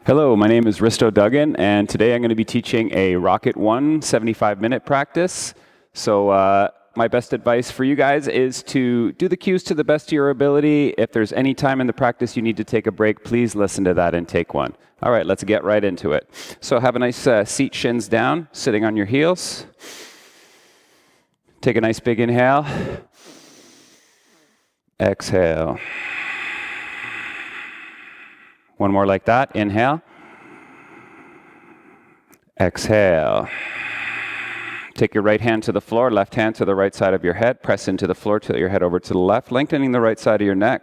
Hello, my name is Risto Rocket, and today I'm going to be teaching a Rocket 1 75-minute practice. So my best advice for you guys is to do the cues to the best of your ability. If there's any time in the practice you need to take a break, please listen to that and take one. All right, let's get right into it. So have a nice seat, shins down, sitting on your heels. Take a nice big inhale. Exhale. One more like that. Inhale. Exhale. Take your right hand to the floor, left hand to the right side of your head. Press into the floor, tilt your head over to the left, lengthening the right side of your neck.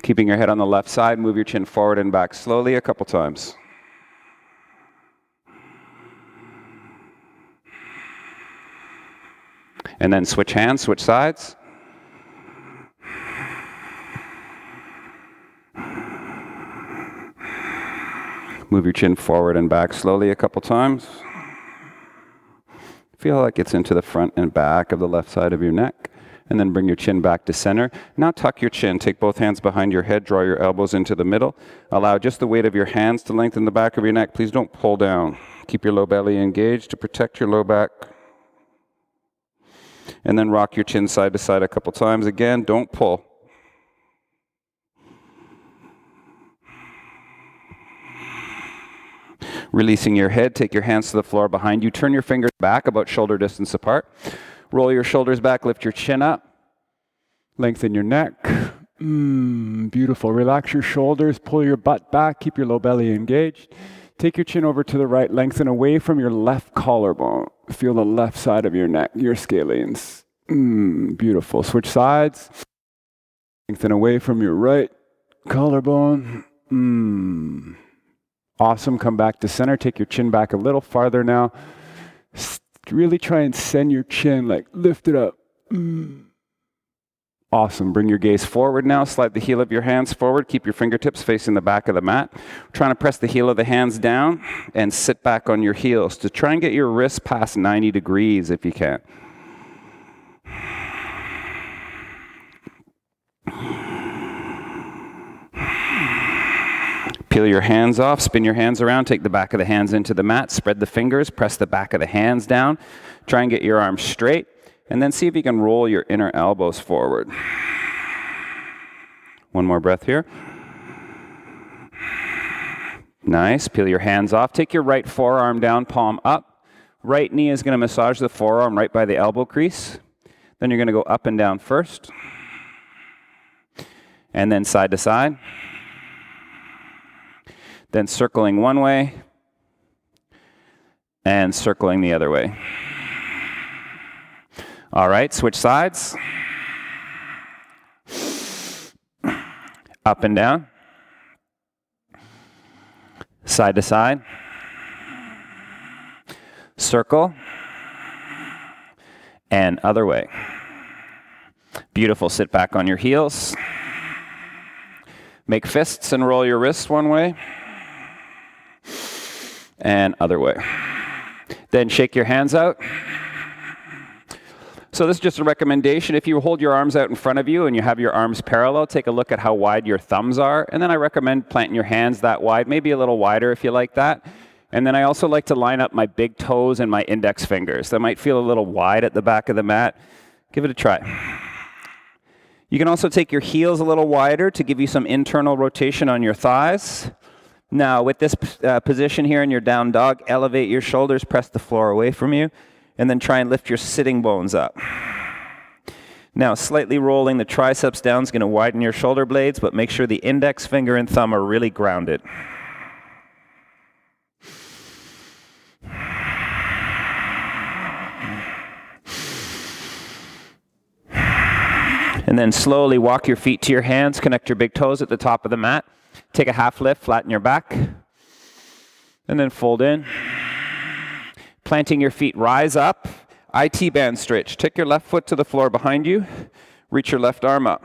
Keeping your head on the left side, move your chin forward and back slowly a couple times. And then switch hands, switch sides. Move your chin forward and back slowly a couple times. Feel how that gets into the front and back of the left side of your neck. And then bring your chin back to center. Now tuck your chin. Take both hands behind your head. Draw your elbows into the middle. Allow just the weight of your hands to lengthen the back of your neck. Please don't pull down. Keep your low belly engaged to protect your low back. And then rock your chin side to side a couple times. Again, don't pull. Releasing your head, take your hands to the floor behind you. Turn your fingers back about shoulder distance apart. Roll your shoulders back, lift your chin up. Lengthen your neck. Beautiful. Relax your shoulders, pull your butt back, keep your low belly engaged. Take your chin over to the right, lengthen away from your left collarbone. Feel the left side of your neck, your scalenes. Beautiful. Switch sides. Lengthen away from your right collarbone. Awesome. Come back to center. Take your chin back a little farther now. Really try and send your chin, like lift it up. Awesome. Bring your gaze forward now. Slide the heel of your hands forward. Keep your fingertips facing the back of the mat. Trying to press the heel of the hands down and sit back on your heels to try and get your wrists past 90 degrees if you can. Peel your hands off, spin your hands around, take the back of the hands into the mat, spread the fingers, press the back of the hands down, try and get your arms straight, and then see if you can roll your inner elbows forward. One more breath here. Nice, peel your hands off, take your right forearm down, palm up. Right knee is going to massage the forearm right by the elbow crease. Then you're going to go up and down first, and then side to side. Then circling one way, and circling the other way. All right, switch sides. Up and down. Side to side. Circle. And other way. Beautiful, sit back on your heels. Make fists and roll your wrists one way. And other way. Then shake your hands out. So this is just a recommendation. If you hold your arms out in front of you and you have your arms parallel, take a look at how wide your thumbs are. And then I recommend planting your hands that wide, maybe a little wider if you like that. And then I also like to line up my big toes and my index fingers. That might feel a little wide at the back of the mat. Give it a try. You can also take your heels a little wider to give you some internal rotation on your thighs. Now, with this position here in your down dog, elevate your shoulders, press the floor away from you, and then try and lift your sitting bones up. Now, slightly rolling the triceps down is going to widen your shoulder blades, but make sure the index finger and thumb are really grounded. And then slowly walk your feet to your hands, connect your big toes at the top of the mat. Take a half lift, flatten your back, and then fold in. Planting your feet, rise up, IT band stretch. Take your left foot to the floor behind you, reach your left arm up.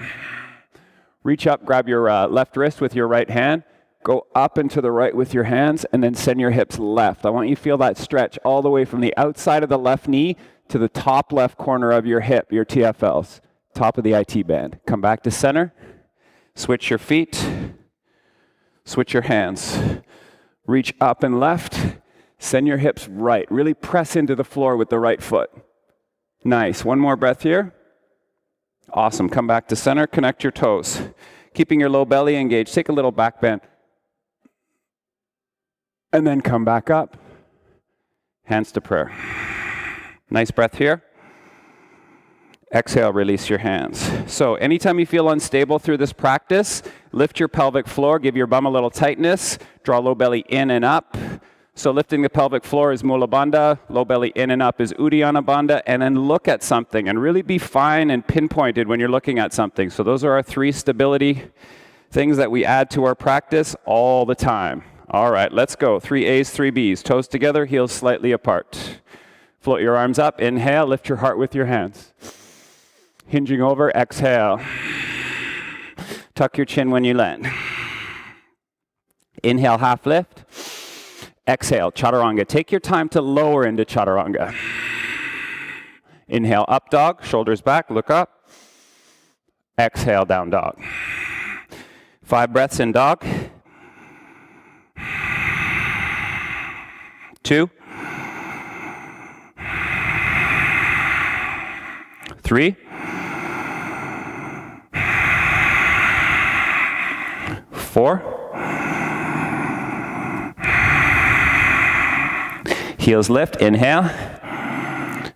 Reach up, grab your left wrist with your right hand, go up and to the right with your hands, and then send your hips left. I want you to feel that stretch all the way from the outside of the left knee to the top left corner of your hip, your TFLs, top of the IT band. Come back to center. Switch your feet. Switch your hands. Reach up and left. Send your hips right. Really press into the floor with the right foot. Nice. One more breath here. Awesome. Come back to center. Connect your toes. Keeping your low belly engaged. Take a little back bend. And then come back up. Hands to prayer. Nice breath here. Exhale, release your hands. So anytime you feel unstable through this practice, lift your pelvic floor, give your bum a little tightness, draw low belly in and up. So lifting the pelvic floor is Mula Bandha, low belly in and up is Uddiyana Bandha, and then look at something and really be fine and pinpointed when you're looking at something. So those are our 3 stability things that we add to our practice all the time. All right, let's go. 3 A's, 3 B's. Toes together, heels slightly apart. Float your arms up, inhale, lift your heart with your hands. Hinging over, exhale. Tuck your chin when you land. Inhale, half lift. Exhale, chaturanga. Take your time to lower into chaturanga. Inhale, up dog, shoulders back, look up. Exhale, down dog. 5 breaths in dog. 2. 3. 4. Heels lift, inhale.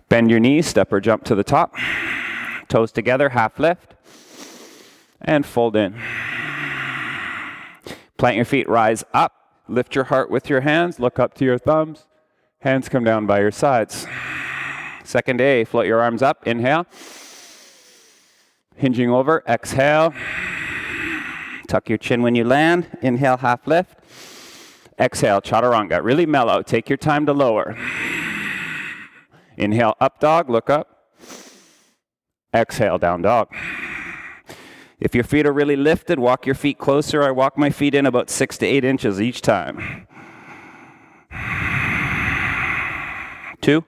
Bend your knees, step or jump to the top. Toes together, half lift. And fold in. Plant your feet, rise up. Lift your heart with your hands, look up to your thumbs. Hands come down by your sides. Second A, float your arms up, inhale. Hinging over, exhale. Tuck your chin when you land. Inhale, half lift. Exhale, chaturanga. Really mellow. Take your time to lower. Inhale, up dog, look up. Exhale, down dog. If your feet are really lifted, walk your feet closer. I walk my feet in about 6 to 8 inches each time. 2.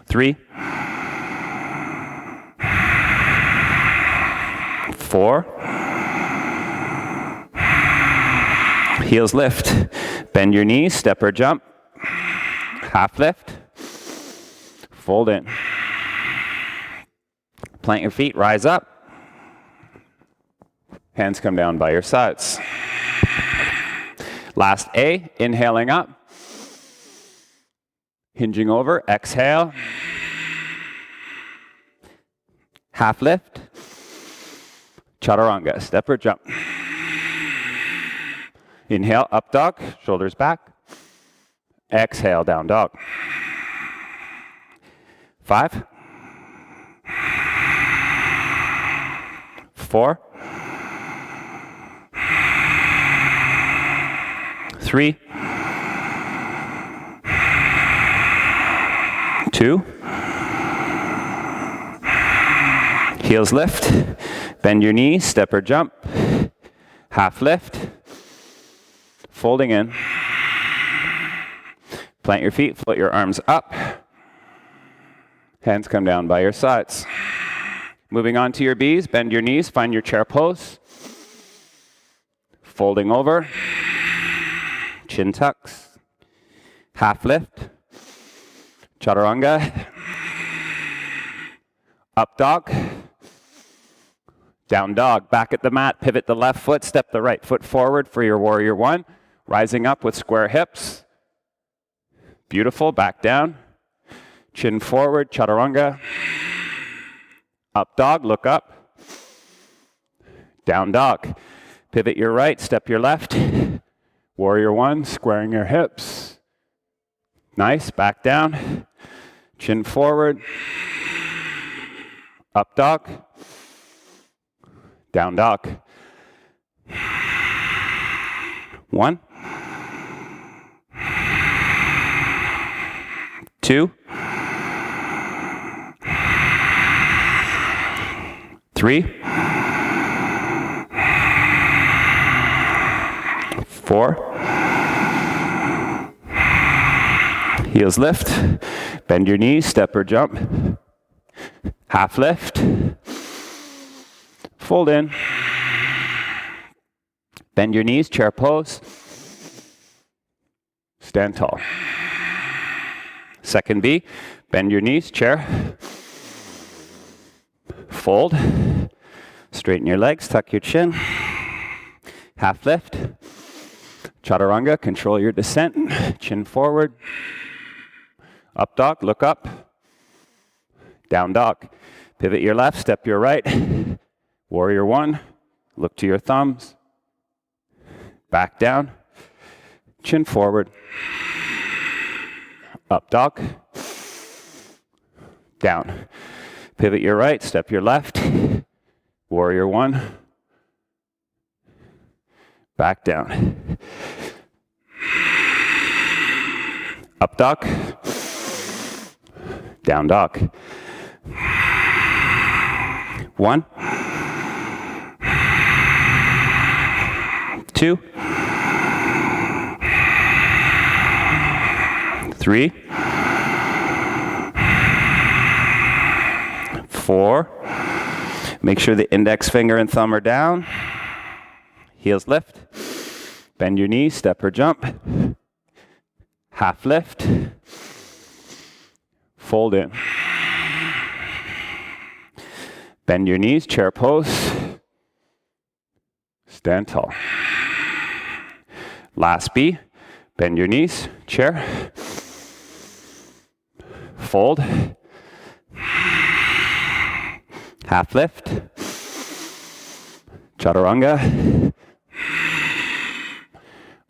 3. 4. Heels lift. Bend your knees, step or jump. Half lift. Fold in. Plant your feet, rise up. Hands come down by your sides. Last A, inhaling up. Hinging over, exhale. Half lift. Chaturanga, step or jump. Inhale, up dog, shoulders back. Exhale, down dog. 5. 4. 3. 2. Heels lift. Bend your knees, step or jump. Half lift. Folding in. Plant your feet, float your arms up. Hands come down by your sides. Moving on to your B's, bend your knees, find your chair pose. Folding over. Chin tucks. Half lift. Chaturanga. Up dog. Down dog. Back at the mat, pivot the left foot, step the right foot forward for your warrior 1. Rising up with square hips. Beautiful, back down. Chin forward, chaturanga. Up dog, look up. Down dog. Pivot your right, step your left. Warrior 1, squaring your hips. Nice, back down. Chin forward. Up dog. Down dog. 1. 2. 3. 4. Heels lift. Bend your knees, step or jump. Half lift. Fold in. Bend your knees, chair pose. Stand tall. Second B, bend your knees, chair. Fold. Straighten your legs, tuck your chin. Half lift. Chaturanga, control your descent. Chin forward. Up dog, look up. Down dog. Pivot your left, step your right. Warrior one, look to your thumbs. Back down. Chin forward. Up dog. Down. Pivot your right, step your left. Warrior one. Back down. Up dog. Down dog. 1, 2, 3, 4. Make sure the index finger and thumb are down. Heels lift. Bend your knees, step or jump. Half lift. Fold in. Bend your knees, chair pose. Stand tall. Last B, bend your knees, chair. Fold. Half lift. Chaturanga.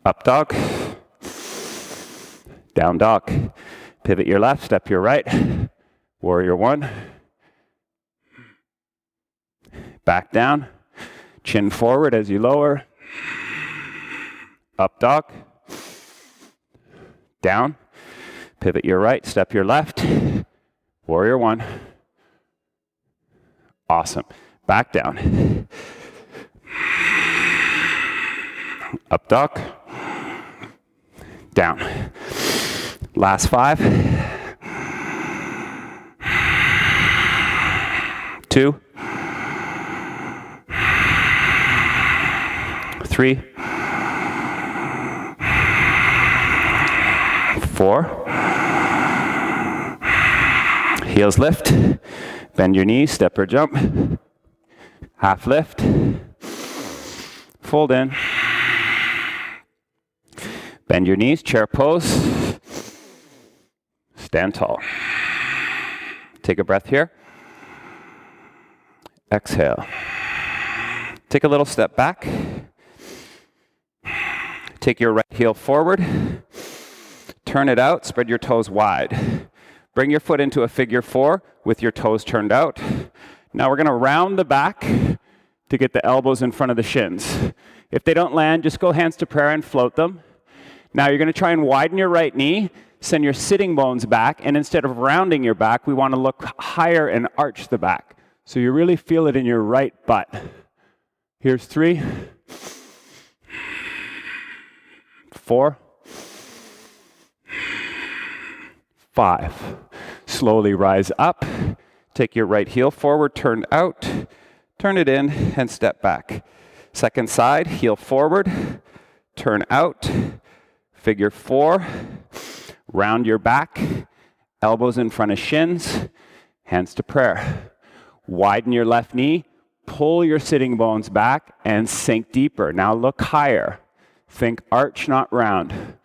Up dog. Down dog. Pivot your left, step your right. Warrior one. Back down. Chin forward as you lower. Up dog. Down. Pivot your right, step your left. Warrior one. Awesome. Back down. Up dog. Down. Last 5. 2. 3. 4. Heels lift. Bend your knees, step or jump. Half lift. Fold in. Bend your knees, chair pose. Stand tall. Take a breath here. Exhale. Take a little step back. Take your right heel forward. Turn it out, spread your toes wide. Bring your foot into a figure 4 with your toes turned out. Now we're going to round the back to get the elbows in front of the shins. If they don't land, just go hands to prayer and float them. Now you're going to try and widen your right knee, send your sitting bones back, and instead of rounding your back, we want to look higher and arch the back. So you really feel it in your right butt. Here's 3, 4, 5. Slowly rise up. Take your right heel forward, turn out, turn it in, and step back. Second side, heel forward, turn out, figure 4, round your back, elbows in front of shins, hands to prayer. Widen your left knee, pull your sitting bones back, and sink deeper. Now look higher. Think arch, not round.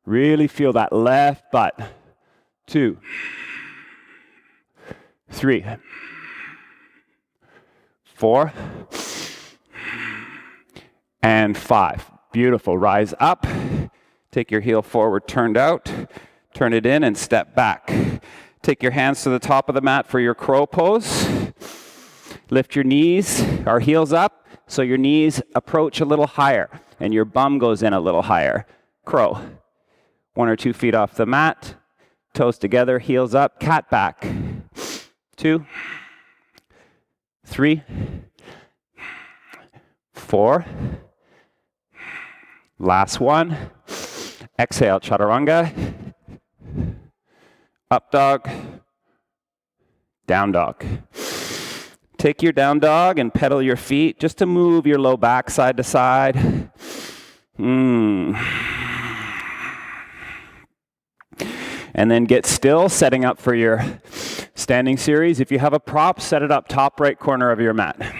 Really feel that left butt. 2, 3, 4, and 5. Beautiful. Rise up. Take your heel forward, turned out. Turn it in and step back. Take your hands to the top of the mat for your crow pose. Lift your knees, or heels up, so your knees approach a little higher and your bum goes in a little higher. Crow. 1 or 2 feet off the mat. Toes together, heels up, cat back. 2, 3, 4. Last one. Exhale, chaturanga. Up dog. Down dog. Take your down dog and pedal your feet just to move your low back side to side. And then get still, setting up for your standing series. If you have a prop, set it up top right corner of your mat.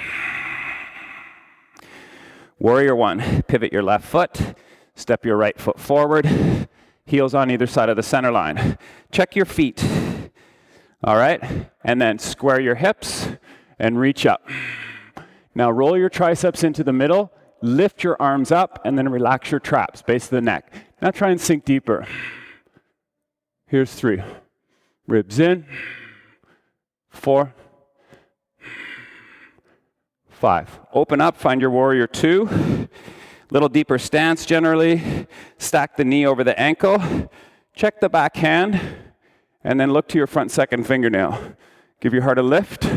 Warrior one, pivot your left foot, step your right foot forward, heels on either side of the center line. Check your feet. All right, and then square your hips and reach up. Now roll your triceps into the middle, lift your arms up, and then relax your traps, base of the neck. Now try and sink deeper. Here's 3. Ribs in. 4. 5. Open up, find your warrior 2. Little deeper stance generally. Stack the knee over the ankle. Check the back hand, and then look to your front second fingernail. Give your heart a lift.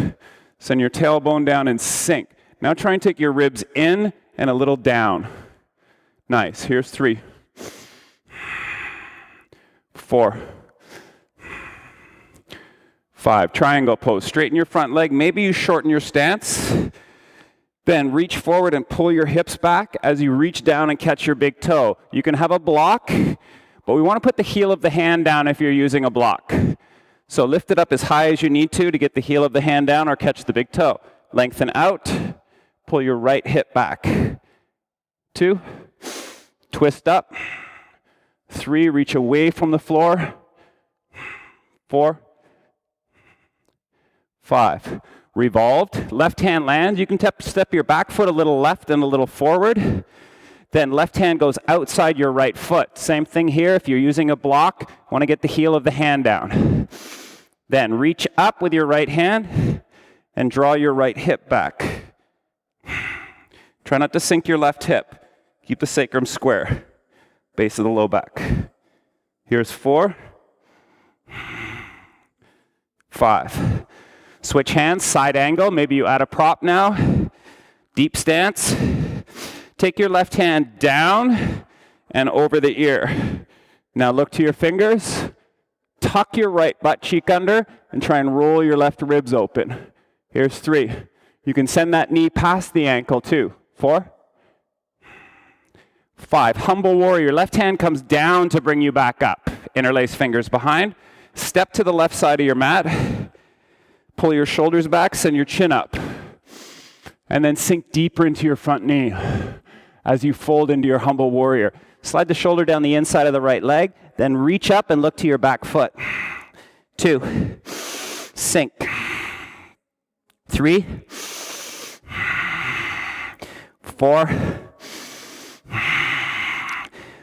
Send your tailbone down and sink. Now try and take your ribs in and a little down. Nice. Here's 3. 4. 5. Triangle pose. Straighten your front leg. Maybe you shorten your stance. Then reach forward and pull your hips back as you reach down and catch your big toe. You can have a block, but we want to put the heel of the hand down if you're using a block. So lift it up as high as you need to get the heel of the hand down or catch the big toe. Lengthen out. Pull your right hip back. 2. Twist up. 3. Reach away from the floor. 4. 5. Revolved. Left hand lands. You can step your back foot a little left and a little forward. Then left hand goes outside your right foot. Same thing here. If you're using a block, want to get the heel of the hand down. Then reach up with your right hand and draw your right hip back. Try not to sink your left hip. Keep the sacrum square. Base of the low back. Here's 4. 5. Switch hands, side angle. Maybe you add a prop now. Deep stance. Take your left hand down and over the ear. Now look to your fingers. Tuck your right butt cheek under and try and roll your left ribs open. Here's 3. You can send that knee past the ankle too. 4. 5. Humble warrior. Left hand comes down to bring you back up. Interlace fingers behind. Step to the left side of your mat. Pull your shoulders back, send your chin up. And then sink deeper into your front knee as you fold into your humble warrior. Slide the shoulder down the inside of the right leg, then reach up and look to your back foot. 2. Sink. 3. 4.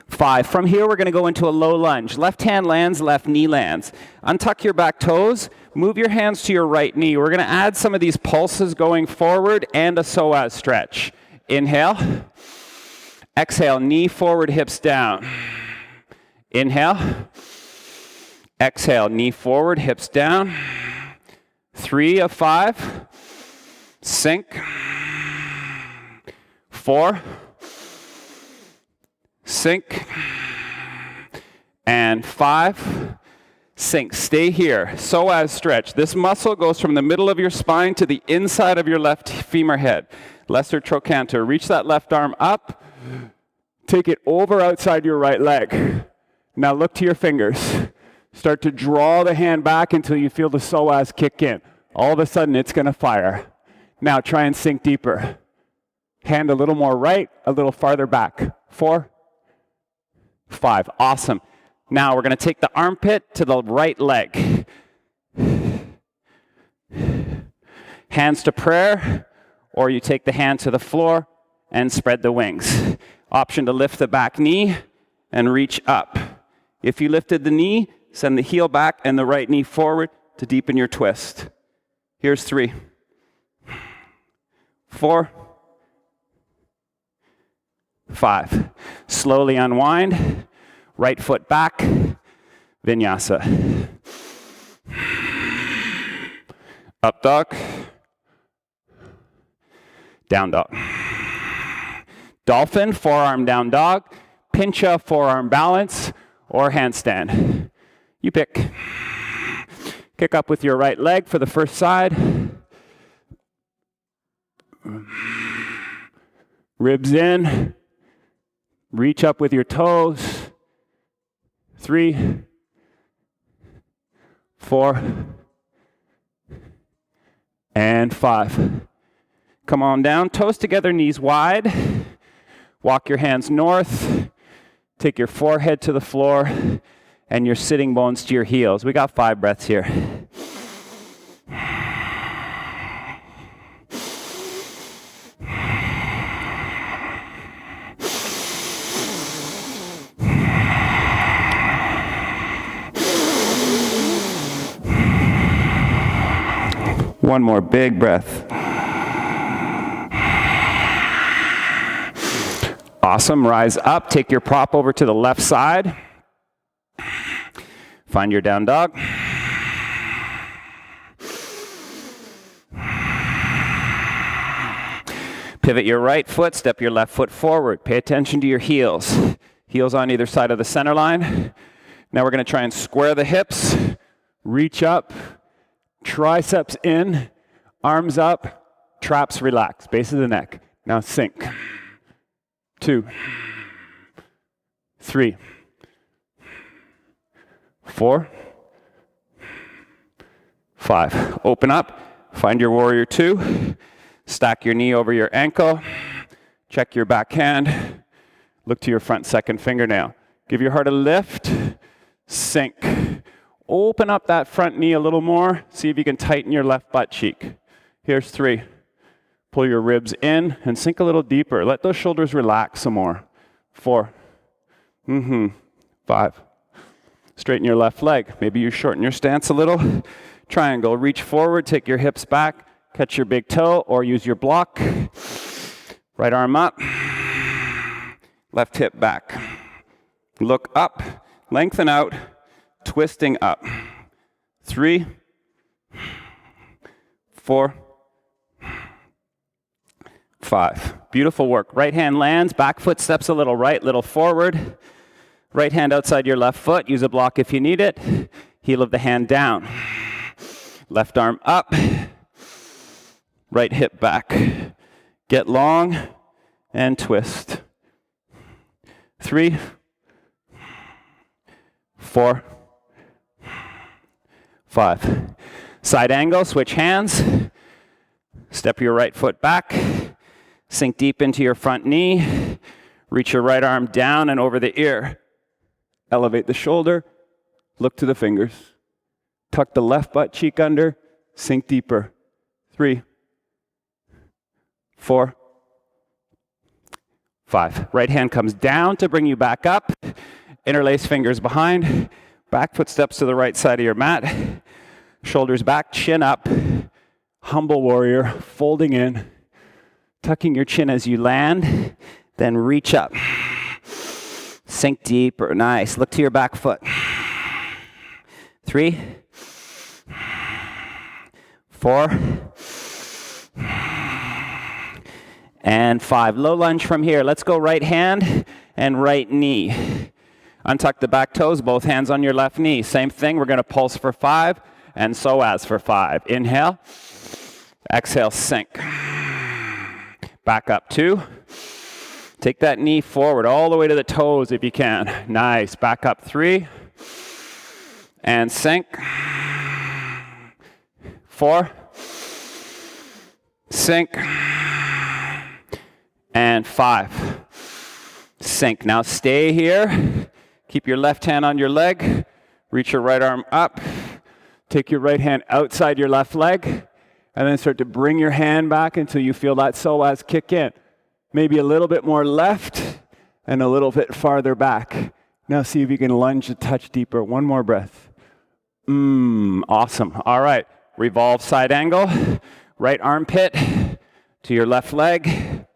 5. From here, we're going to go into a low lunge. Left hand lands, left knee lands. Untuck your back toes. Move your hands to your right knee. We're going to add some of these pulses going forward and a psoas stretch. Inhale. Exhale, knee forward, hips down. Inhale. Exhale, knee forward, hips down. 3 of 5. Sink. 4. Sink. And 5. Sink. Stay here. Psoas stretch. This muscle goes from the middle of your spine to the inside of your left femur head. Lesser trochanter. Reach that left arm up. Take it over outside your right leg. Now look to your fingers. Start to draw the hand back until you feel the psoas kick in. All of a sudden, it's going to fire. Now try and sink deeper. Hand a little more right, a little farther back. 4. 5. Awesome. Now we're going to take the armpit to the right leg. Hands to prayer, or you take the hand to the floor and spread the wings. Option to lift the back knee and reach up. If you lifted the knee, send the heel back and the right knee forward to deepen your twist. Here's 3. 4. 5. Slowly unwind. Right foot back. VNYSA. Up dog. Down dog. Dolphin, forearm down dog. Pincha, forearm balance, or handstand. You pick. Kick up with your right leg for the first side. Ribs in. Reach up with your toes. 3, 4, and 5. Come on down, toes together, knees wide. Walk your hands north. Take your forehead to the floor and your sitting bones to your heels. We got 5 breaths here. One more big breath. Awesome. Rise up. Take your prop over to the left side. Find your down dog. Pivot your right foot. Step your left foot forward. Pay attention to your heels. Heels on either side of the center line. Now we're going to try and square the hips. Reach up. Triceps in, arms up, traps relax, base of the neck. Now sink. 2, 3, 4, 5. Open up, find your warrior 2, stack your knee over your ankle, check your back hand, look to your front second fingernail. Give your heart a lift, sink. Open up that front knee a little more. See if you can tighten your left butt cheek. Here's 3. Pull your ribs in and sink a little deeper. Let those shoulders relax some more. 4. 5. Straighten your left leg. Maybe you shorten your stance a little. Triangle. Reach forward. Take your hips back. Catch your big toe or use your block. Right arm up. Left hip back. Look up. Lengthen out. Twisting up. 3, 4, 5. Beautiful work. Right hand lands, back foot steps a little right, little forward. Right hand outside your left foot. Use a block if you need it. Heel of the hand down. Left arm up. Right hip back. Get long and twist. 3, 4, 5. Side angle, switch hands. Step your right foot back. Sink deep into your front knee. Reach your right arm down and over the ear. Elevate the shoulder. Look to the fingers. Tuck the left butt cheek under. Sink deeper. 3, 4, 5. Right hand comes down to bring you back up. Interlace fingers behind. Back foot steps to the right side of your mat. Shoulders back, chin up. Humble warrior, folding in. Tucking your chin as you land. Then reach up. Sink deeper. Nice. Look to your back foot. 3, 4, and 5. Low lunge from here. Let's go right hand and right knee. Untuck the back toes, both hands on your left knee. Same thing, we're going to pulse for 5 and psoas for 5. Inhale, exhale, sink. Back up 2. Take that knee forward all the way to the toes if you can. Nice. Back up 3 and sink. 4, sink, and 5. Sink. Now stay here. Keep your left hand on your leg. Reach your right arm up. Take your right hand outside your left leg. And then start to bring your hand back until you feel that psoas kick in. Maybe a little bit more left and a little bit farther back. Now see if you can lunge a touch deeper. One more breath. Awesome. All right. Revolve side angle. Right armpit to your left leg.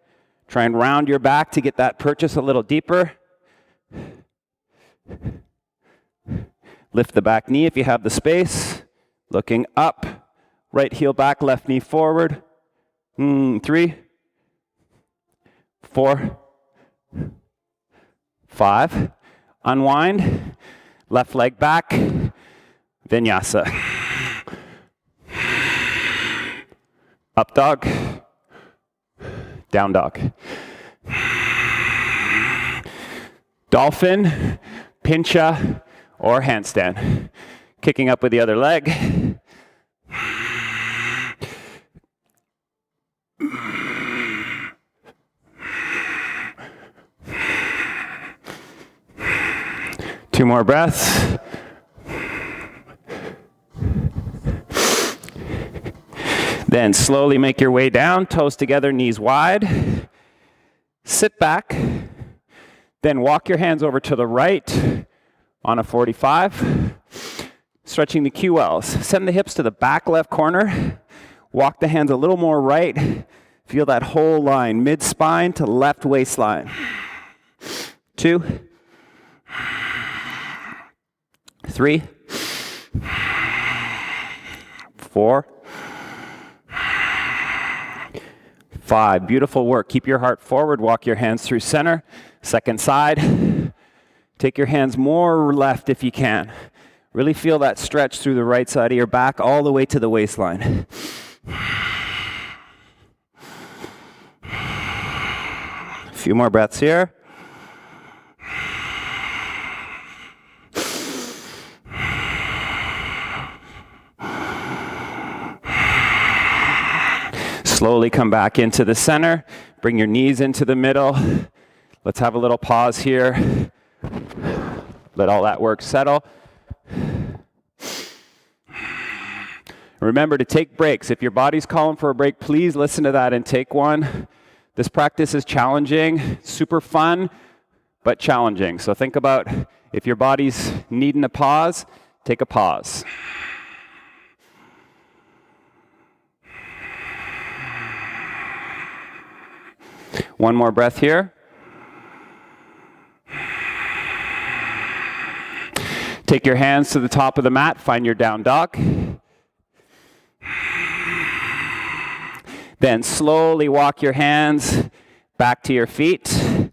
Try and round your back to get that purchase a little deeper. Lift the back knee if you have the space. Looking up. Right heel back, left knee forward. 3, 4, 5. Unwind. Left leg back. VNYSA. Up dog. Down dog. Dolphin, pincha, or handstand. Kicking up with the other leg. Two more breaths. Then slowly make your way down, toes together, knees wide. Sit back. Then walk your hands over to the right on a 45. Stretching the QLs. Send the hips to the back left corner. Walk the hands a little more right. Feel that whole line, mid-spine to left waistline. 2, 3, 4, 5. Beautiful work. Keep your heart forward. Walk your hands through center. Second side. Take your hands more left if you can. Really feel that stretch through the right side of your back all the way to the waistline. A few more breaths here. Slowly come back into the center. Bring your knees into the middle. Let's have a little pause here. Let all that work settle. Remember to take breaks. If your body's calling for a break, please listen to that and take one. This practice is challenging, super fun, but challenging. So think about if your body's needing a pause, take a pause. One more breath here. Take your hands to the top of the mat, find your down dog. Then slowly walk your hands back to your feet.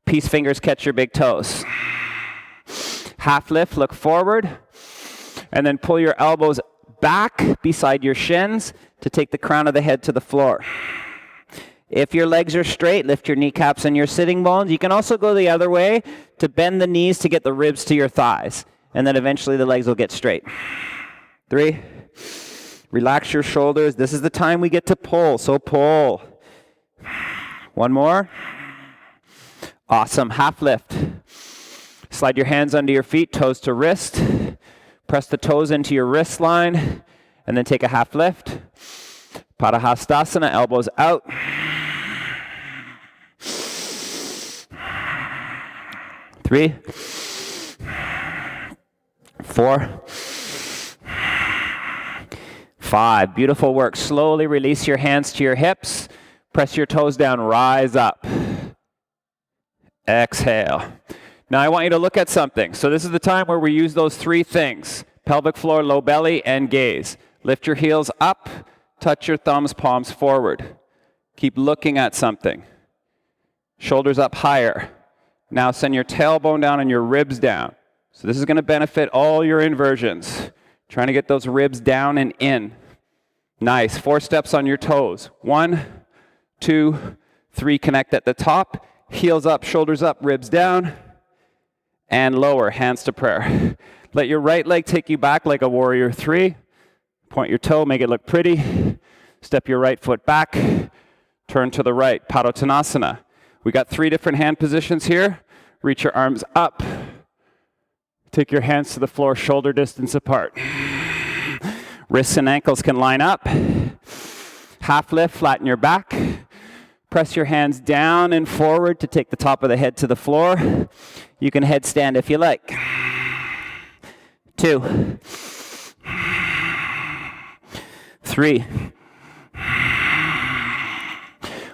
Peace fingers catch your big toes. Half lift, look forward. And then pull your elbows back beside your shins to take the crown of the head to the floor. If your legs are straight, lift your kneecaps and your sitting bones. You can also go the other way to bend the knees to get the ribs to your thighs. And then eventually the legs will get straight. 3. Relax your shoulders. This is the time we get to pull, so pull. One more. Awesome. Half lift. Slide your hands under your feet, toes to wrist. Press the toes into your wrist line, and then take a half lift. Padahastasana, elbows out. 3, 4, 5. Beautiful work. Slowly release your hands to your hips. Press your toes down. Rise up. Exhale. Now I want you to look at something. So this is the time where we use those 3 things. Pelvic floor, low belly, and gaze. Lift your heels up. Touch your thumbs, palms forward. Keep looking at something. Shoulders up higher. Now send your tailbone down and your ribs down. So this is going to benefit all your inversions. Trying to get those ribs down and in. Nice. 4 steps on your toes. 1, 2, 3. Connect at the top. Heels up, shoulders up, ribs down. And lower, hands to prayer. Let your right leg take you back like a warrior 3. Point your toe, make it look pretty. Step your right foot back. Turn to the right, Padottanasana. We got 3 different hand positions here. Reach your arms up. Take your hands to the floor, shoulder distance apart. Wrists and ankles can line up. Half lift, flatten your back. Press your hands down and forward to take the top of the head to the floor. You can headstand if you like. 2, 3,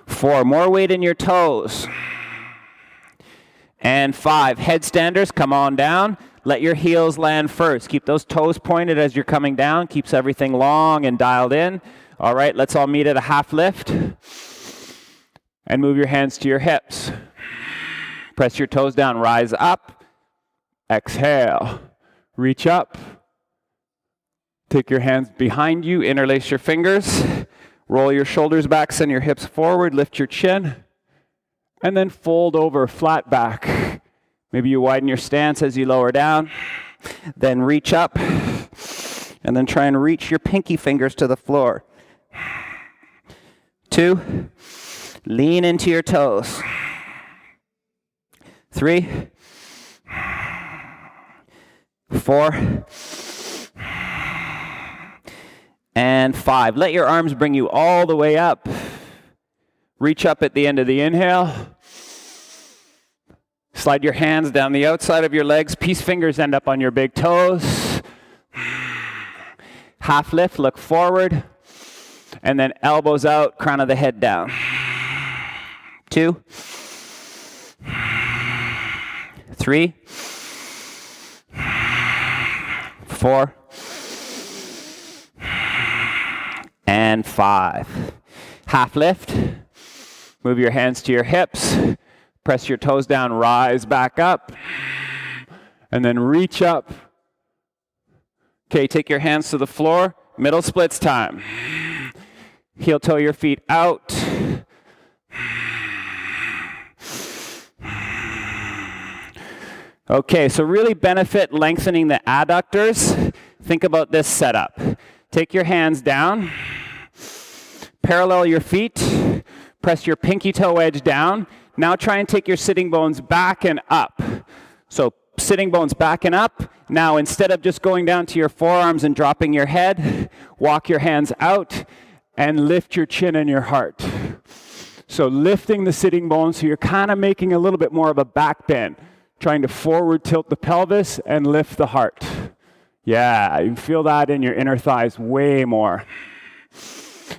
4. More weight in your toes. And 5. Headstanders, come on down. Let your heels land first. Keep those toes pointed as you're coming down. Keeps everything long and dialed in. All right, let's all meet at a half lift. And move your hands to your hips. Press your toes down, rise up. Exhale. Reach up. Take your hands behind you, interlace your fingers. Roll your shoulders back, send your hips forward, lift your chin, and then fold over, flat back. Maybe you widen your stance as you lower down, then reach up, and then try and reach your pinky fingers to the floor. 2, lean into your toes. 3, 4, and 5. Let your arms bring you all the way up. Reach up at the end of the inhale. Slide your hands down the outside of your legs. Peace fingers end up on your big toes. Half lift, look forward. And then elbows out, crown of the head down. 2, 3, 4, and 5. Half lift. Move your hands to your hips. Press your toes down, rise back up. And then reach up. Okay, take your hands to the floor. Middle splits time. Heel toe your feet out. Okay, so really benefit lengthening the adductors. Think about this setup. Take your hands down. Parallel your feet. Press your pinky toe edge down. Now try and take your sitting bones back and up. So sitting bones back and up. Now instead of just going down to your forearms and dropping your head, walk your hands out and lift your chin and your heart. So lifting the sitting bones, so you're kind of making a little bit more of a back bend. Trying to forward tilt the pelvis and lift the heart. Yeah, you feel that in your inner thighs way more.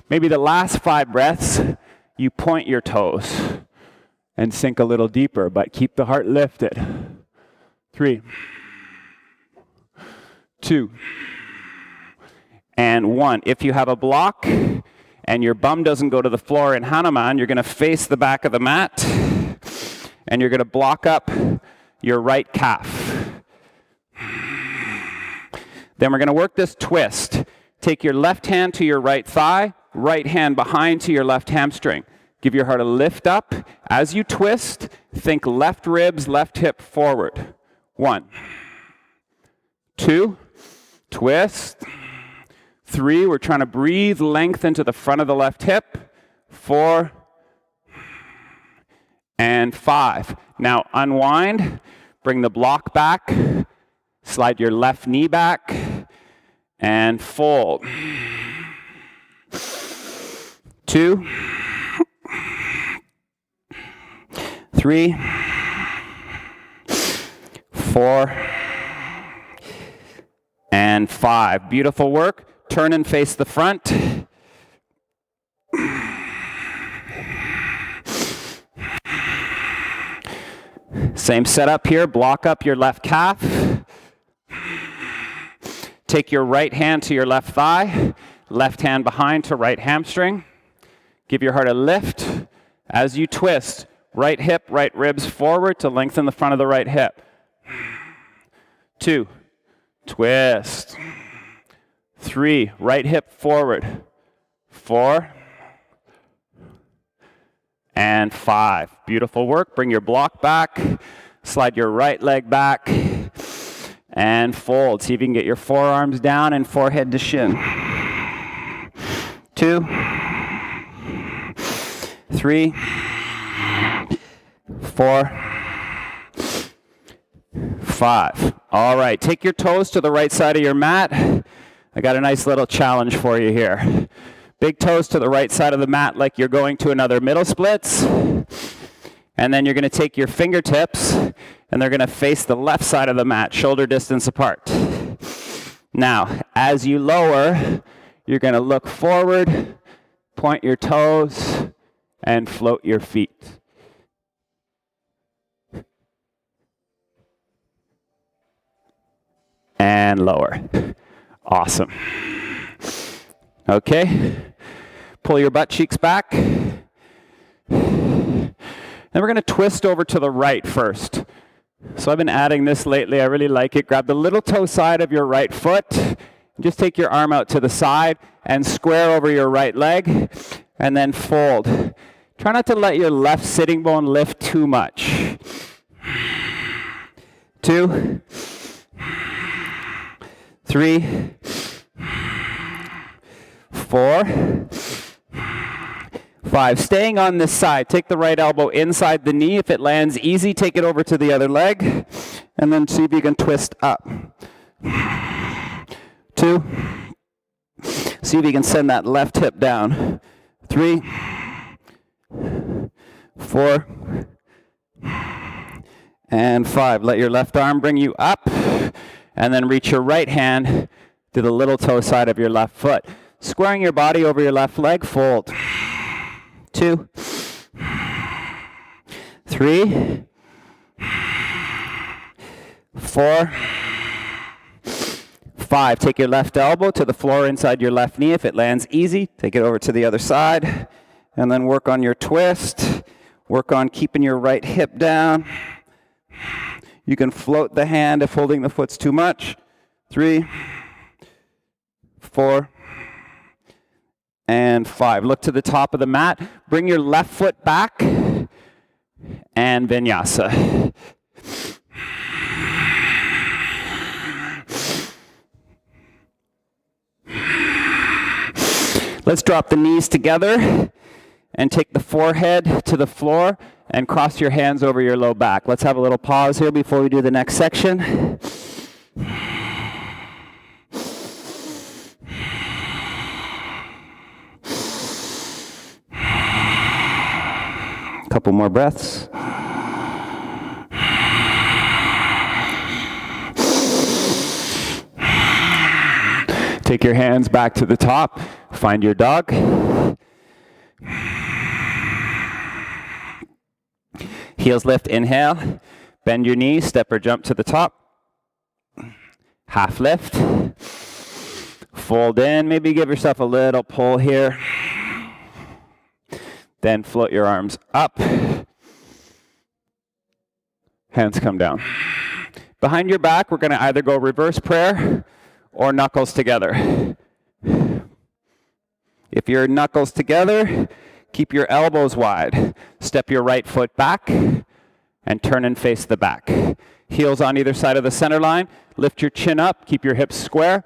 Maybe the last 5 breaths, you point your toes and sink a little deeper, but keep the heart lifted. 3, 2, and 1. If you have a block and your bum doesn't go to the floor in Hanuman, you're going to face the back of the mat and you're going to block up your right calf. Then we're going to work this twist. Take your left hand to your right thigh, right hand behind to your left hamstring. Give your heart a lift up. As you twist, think left ribs, left hip forward. 1, 2, twist. 3, we're trying to breathe length into the front of the left hip. 4, and 5. Now unwind, bring the block back, slide your left knee back, and fold. 2, 3, 4, and 5. Beautiful work. Turn and face the front. Same setup here. Block up your left calf. Take your right hand to your left thigh. Left hand behind to right hamstring. Give your heart a lift. As you twist, right hip, right ribs forward to lengthen the front of the right hip. 2, twist. 3, right hip forward. 4, and 5. Beautiful work. Bring your block back. Slide your right leg back. And fold. See if you can get your forearms down and forehead to shin. 2, 3, 4, 5. All right. Take your toes to the right side of your mat. I got a nice little challenge for you here. Big toes to the right side of the mat like you're going to another middle splits. And then you're going to take your fingertips and they're going to face the left side of the mat, shoulder distance apart. Now, as you lower, you're going to look forward, point your toes, and float your feet. And lower. Awesome. Okay. Pull your butt cheeks back. Then we're going to twist over to the right first. So I've been adding this lately. I really like it. Grab the little toe side of your right foot Just take your arm out to the side and square over your right leg, and then fold. Try not to let your left sitting bone lift too much. 2, 3, 4, 5. Staying on this side, take the right elbow inside the knee. If it lands easy, take it over to the other leg, and then see if you can twist up. 2. See if you can send that left hip down. 3, 4, and 5. Let your left arm bring you up, and then reach your right hand to the little toe side of your left foot. Squaring your body over your left leg, fold. 2, 3, 4, 5. Take your left elbow to the floor inside your left knee. If it lands easy, take it over to the other side, and then work on your twist. Work on keeping your right hip down. You can float the hand if holding the foot's too much. 3, 4, and 5. Look to the top of the mat. Bring your left foot back, and VNYSA. Let's drop the knees together and take the forehead to the floor and cross your hands over your low back. Let's have a little pause here before we do the next section. Couple more breaths. Take your hands back to the top. Find your dog. Heels lift, inhale. Bend your knees, step or jump to the top. Half lift. Fold in. Maybe give yourself a little pull here. Then float your arms up. Hands come down. Behind your back, we're going to either go reverse prayer or knuckles together. If you're knuckles together, keep your elbows wide. Step your right foot back and turn and face the back. Heels on either side of the center line. Lift your chin up. Keep your hips square.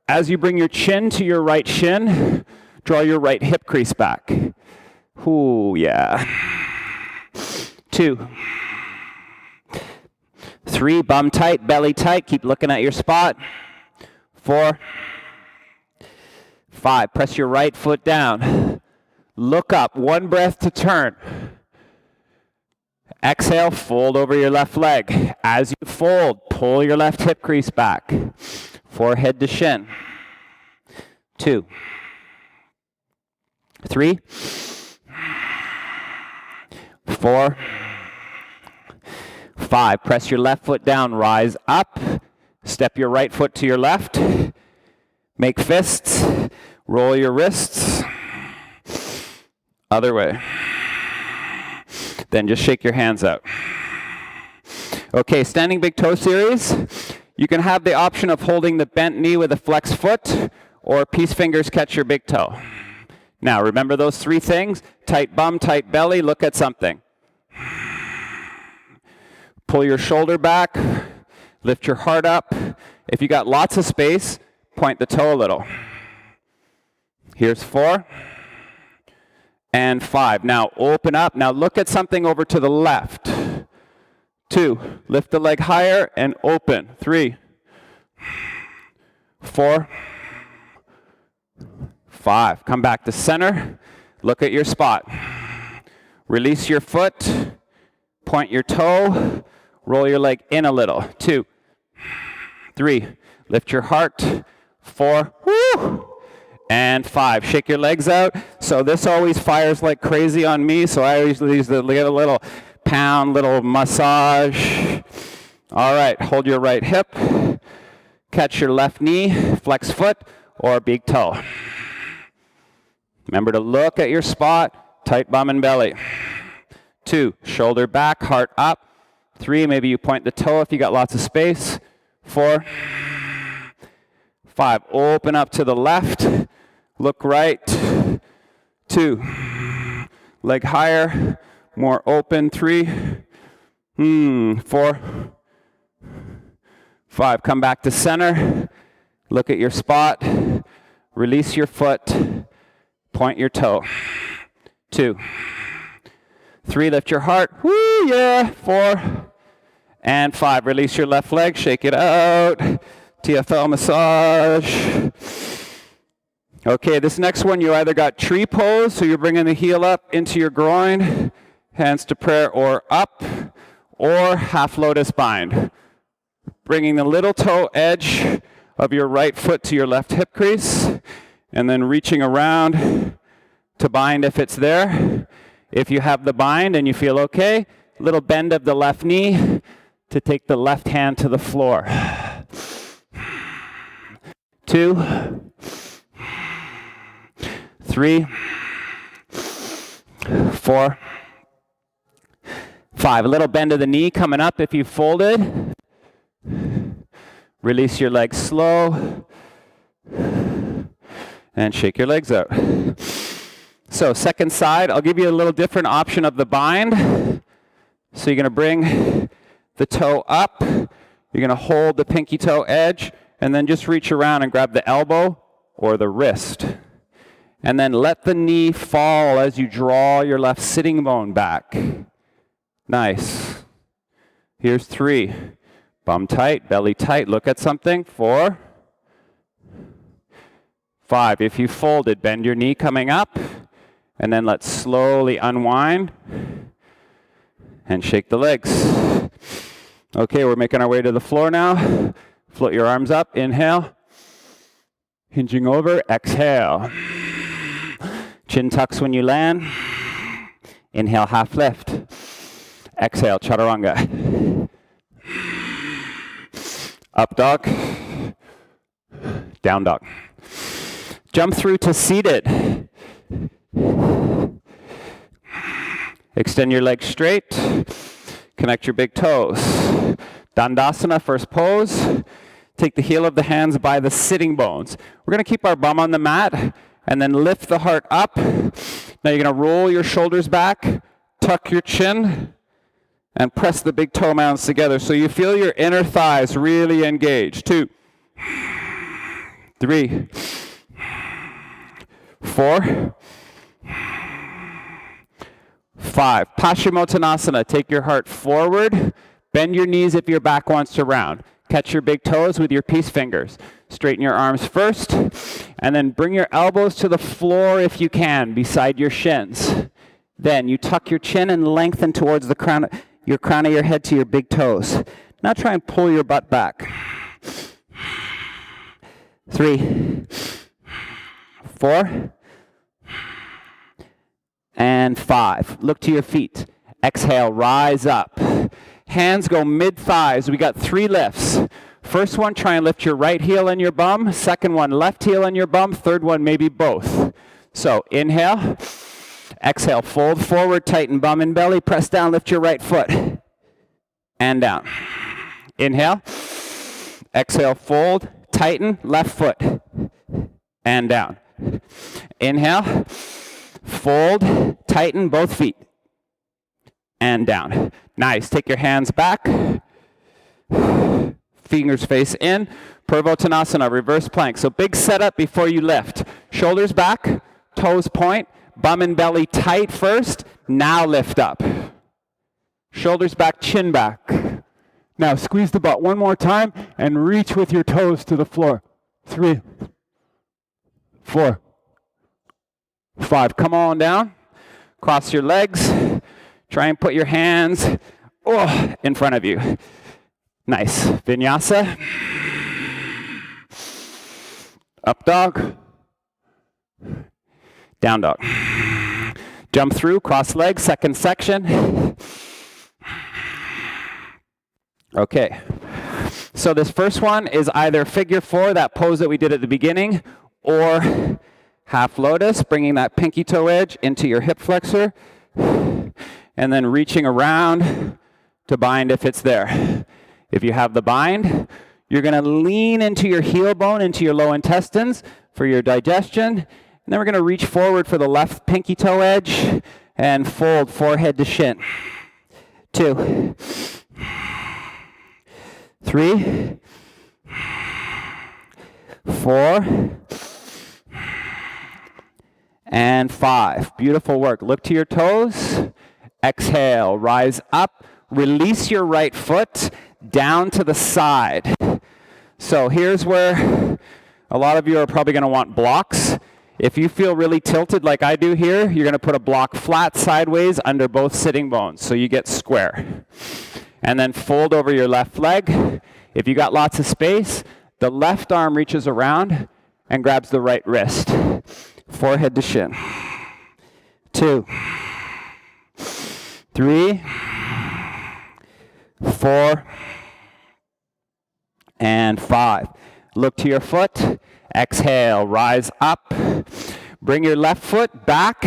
As you bring your chin to your right shin, draw your right hip crease back. Ooh, yeah. 2, 3, bum tight, belly tight. Keep looking at your spot. 4, 5, press your right foot down. Look up, 1 breath to turn. Exhale, fold over your left leg. As you fold, pull your left hip crease back. Forehead to shin. 2, 3, 4, 5. Press your left foot down, rise up. Step your right foot to your left. Make fists. Roll your wrists. Other way. Then just shake your hands out. Okay, standing big toe series. You can have the option of holding the bent knee with a flexed foot, or peace fingers catch your big toe. Now, remember those 3 things? Tight bum, tight belly, look at something. Pull your shoulder back, lift your heart up. If you got lots of space, point the toe a little. Here's 4 and 5. Now open up. Now look at something over to the left. 2, lift the leg higher and open. 3, 4, 5. Come back to center. Look at your spot. Release your foot. Point your toe. Roll your leg in a little. 2, 3. Lift your heart. 4. Woo! And 5. Shake your legs out. So this always fires like crazy on me, so I usually use the little pound, little massage. All right, hold your right hip. Catch your left knee, flex foot, or big toe. Remember to look at your spot, tight bum and belly. 2, shoulder back, heart up. 3, maybe you point the toe if you got lots of space. 4, 5, open up to the left, look right. 2, leg higher, more open. 3, 4, 5, come back to center, look at your spot, release your foot, point your toe. 2, 3, lift your heart, woo, yeah. 4, and 5, release your left leg, shake it out, TFL massage. Okay, this next one, you either got tree pose, so you're bringing the heel up into your groin, hands to prayer, or up, or half lotus bind. Bringing the little toe edge of your right foot to your left hip crease, and then reaching around to bind if it's there. If you have the bind and you feel okay, little bend of the left knee to take the left hand to the floor. 2, 3, 4, 5. A little bend of the knee coming up if you folded. Release your legs slow. And shake your legs out. So second side, I'll give you a little different option of the bind. So you're going to bring the toe up. You're going to hold the pinky toe edge, and then just reach around and grab the elbow or the wrist. And then let the knee fall as you draw your left sitting bone back. Nice. Here's 3. Bum tight, belly tight. Look at something. 4, 5. If you folded, bend your knee coming up. And then let's slowly unwind and shake the legs. Okay, we're making our way to the floor now. Float your arms up. Inhale. Hinging over. Exhale. Chin tucks when you land. Inhale, half lift. Exhale, chaturanga. Up dog. Down dog. Jump through to seated. Extend your legs straight. Connect your big toes. Dandasana, first pose. Take the heel of the hands by the sitting bones. We're going to keep our bum on the mat and then lift the heart up. Now you're going to roll your shoulders back, tuck your chin, and press the big toe mounds together so you feel your inner thighs really engaged. 2, 3, 4, 5. Paschimottanasana. Take your heart forward. Bend your knees if your back wants to round. Catch your big toes with your peace fingers. Straighten your arms first, and then bring your elbows to the floor if you can, beside your shins. Then you tuck your chin and lengthen towards the crown of your head to your big toes. Now try and pull your butt back. 3, 4, and 5. Look to your feet. Exhale, rise up. Hands go mid-thighs. We got 3 lifts. First one, try and lift your right heel and your bum. Second one, left heel and your bum. Third one, maybe both. So inhale. Exhale, fold forward, tighten bum and belly. Press down, lift your right foot. And down. Inhale. Exhale, fold, tighten, left foot. And down. Inhale. Fold, tighten both feet. And down. Nice. Take your hands back. Fingers face in. Purvottanasana, reverse plank. So big setup before you lift. Shoulders back, toes point, bum and belly tight first. Now lift up. Shoulders back, chin back. Now squeeze the butt one more time and reach with your toes to the floor. 3, 4, 5. Come on down. Cross your legs. Try and put your hands in front of you. Nice. VNYSA. Up dog. Down dog. Jump through, cross legs, second section. Okay. So this first one is either figure 4, that pose that we did at the beginning, or half lotus, bringing that pinky toe edge into your hip flexor, and then reaching around to bind if it's there. If you have the bind, You're going to lean into your heel bone, into your low intestines for your digestion. And then we're going to reach forward for the left pinky toe edge and fold forehead to shin. 2, 3, 4, and 5. Beautiful work. Look to your toes. Exhale, rise up. Release your right foot down to the side. So here's where a lot of you are probably going to want blocks. If you feel really tilted like I do here, you're going to put a block flat sideways under both sitting bones so you get square. And then fold over your left leg. If you got lots of space, the left arm reaches around and grabs the right wrist. Forehead to shin. 2, 3, 4, and 5. Look to your foot. Exhale, rise up. Bring your left foot back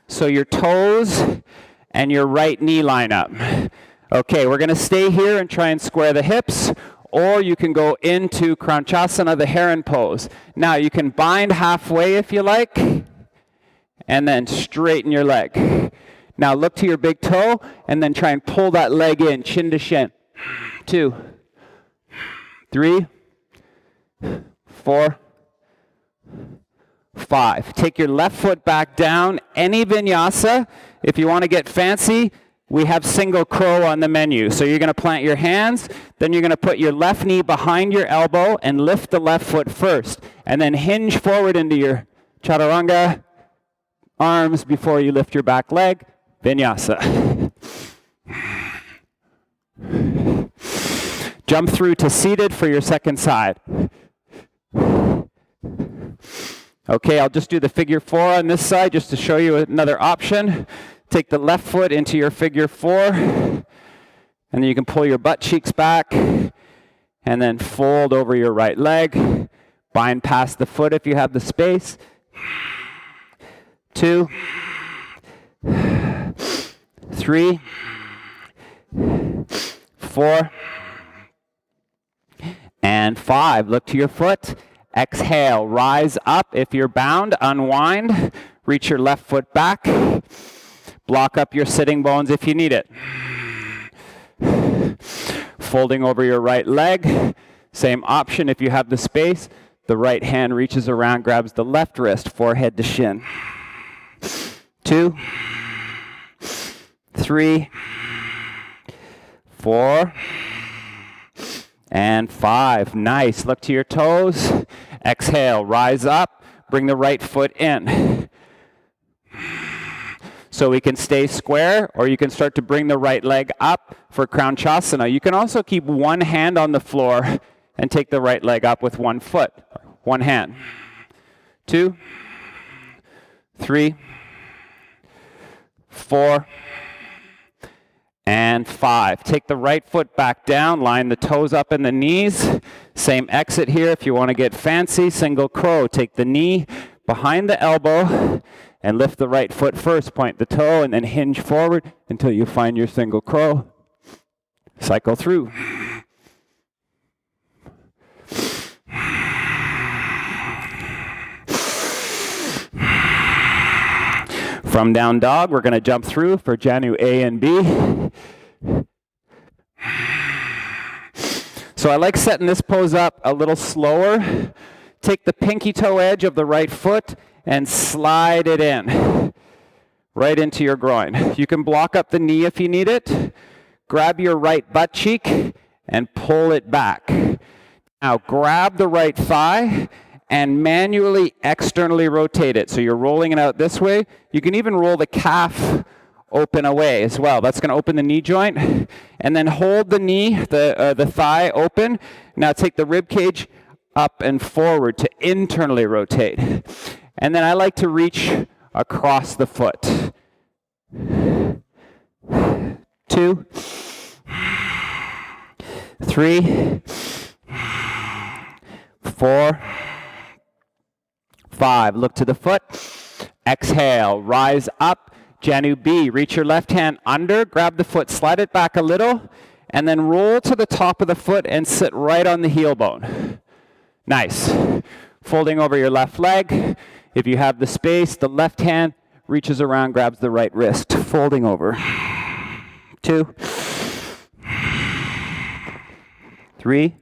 so your toes and your right knee line up. Okay, we're going to stay here and try and square the hips, or you can go into Kranchasana, the Heron pose. Now, you can bind halfway if you like, and then straighten your leg. Now, look to your big toe, and then try and pull that leg in, chin to shin. 2, 3, 4, 5. Take your left foot back down. Any vinyasa, if you want to get fancy, we have single crow on the menu. So you're going to plant your hands, then you're going to put your left knee behind your elbow and lift the left foot first. And then hinge forward into your chaturanga, arms before you lift your back leg, vinyasa. Jump through to seated for your second side. Okay, I'll just do the figure 4 on this side just to show you another option. Take the left foot into your figure 4, and then you can pull your butt cheeks back, and then fold over your right leg. Bind past the foot if you have the space. 2, 3, 4, and 5. Look to your foot. Exhale, rise up. If you're bound, unwind. Reach your left foot back. Block up your sitting bones if you need it. Folding over your right leg. Same option if you have the space. The right hand reaches around, grabs the left wrist, forehead to shin. 2, 3, 4, and 5. Nice. Look to your toes. Exhale, rise up. Bring the right foot in. So we can stay square, or you can start to bring the right leg up for Kranchasana. You can also keep one hand on the floor and take the right leg up with one foot, one hand. 2, 3, 4, and 5. Take the right foot back down, line the toes up in the knees. Same exit here if you want to get fancy, single crow. Take the knee behind the elbow and lift the right foot first, point the toe, and then hinge forward until you find your single crow. Cycle through. From down dog, we're going to jump through for Janu A and B. So I like setting this pose up a little slower. Take the pinky toe edge of the right foot and slide it in, right into your groin. You can block up the knee if you need it. Grab your right butt cheek and pull it back. Now grab the right thigh and manually externally rotate it. So you're rolling it out this way. You can even roll the calf open away as well. That's going to open the knee joint. And then hold the knee, the thigh open. Now take the rib cage up and forward to internally rotate. And then I like to reach across the foot. 2, 3, 4, 5. Look to the foot. Exhale, rise up. Janu B, reach your left hand under, grab the foot, slide it back a little, and then roll to the top of the foot and sit right on the heel bone. Nice. Folding over your left leg. If you have the space, the left hand reaches around, grabs the right wrist. Folding over. 2, 3,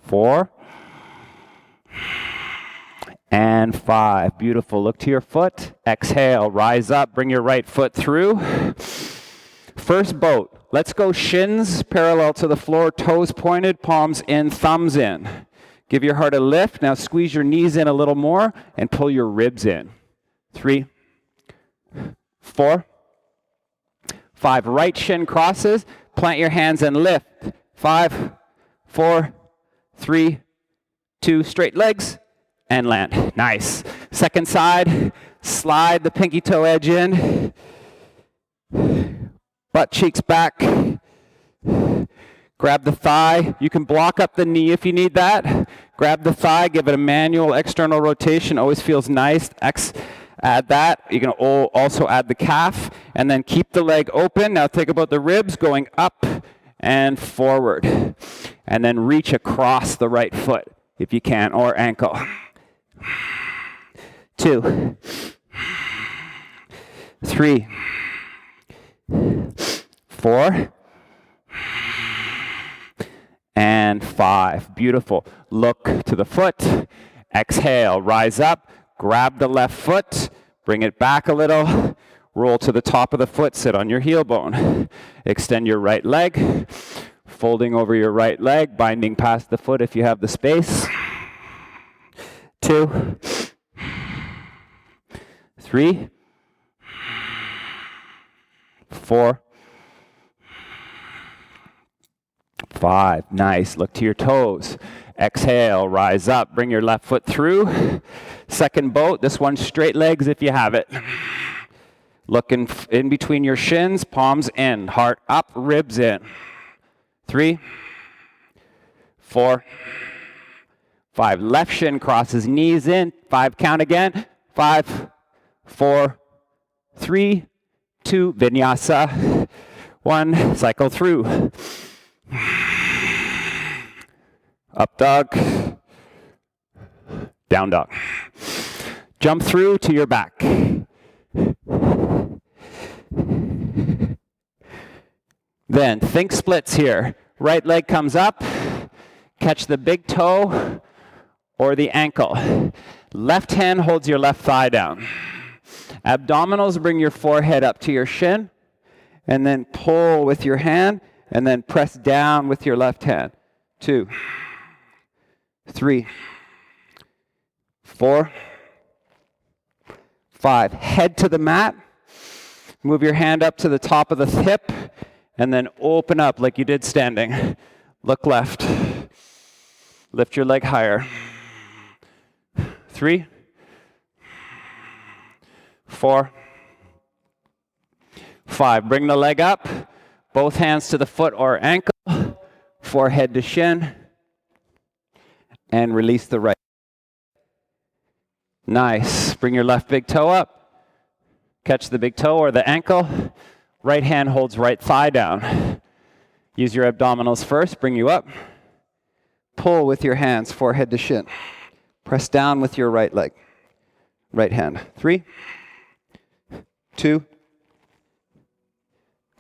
4, and 5. Beautiful. Look to your foot. Exhale. Rise up. Bring your right foot through. First boat. Let's go shins parallel to the floor, toes pointed, palms in, thumbs in. Give your heart a lift. Now squeeze your knees in a little more and pull your ribs in. 3, 4, 5. Right shin crosses. Plant your hands and lift. 5, 4, 3, 2. Straight legs and land. Nice. Second side. Slide the pinky toe edge in. Butt cheeks back. Grab the thigh. You can block up the knee if you need that. Grab the thigh. Give it a manual external rotation. Always feels nice. Add that. You can also add the calf. And then keep the leg open. Now think about the ribs going up and forward. And then reach across the right foot if you can, or ankle. 2, 3, 4, and 5. Beautiful. Look to the foot. Exhale. Rise up. Grab the left foot. Bring it back a little. Roll to the top of the foot. Sit on your heel bone. Extend your right leg. Folding over your right leg. Binding past the foot if you have the space. 2, 3, 4, 5. Nice. Look to your toes. Exhale. Rise up. Bring your left foot through. Second boat. This one straight legs if you have it. Look in between your shins. Palms in. Heart up. Ribs in. 3, 4, 5. Left shin crosses. Knees in. 5. Count again. 5, 4, 3, 2. VNYSA. 1. Cycle through. Up dog. Down dog. Jump through to your back. Then think splits here. Right leg comes up. Catch the big toe or the ankle. Left hand holds your left thigh down. Abdominals, bring your forehead up to your shin. And then pull with your hand. And then press down with your left hand. 2, 3, 4, 5. Head to the mat. Move your hand up to the top of the hip. And then open up like you did standing. Look left. Lift your leg higher. 3, 4, 5. Bring the leg up. Both hands to the foot or ankle. Forehead to shin. And release the right. Nice. Bring your left big toe up. Catch the big toe or the ankle. Right hand holds right thigh down. Use your abdominals first. Bring you up. Pull with your hands, forehead to shin. Press down with your right leg. Right hand. 3, 2,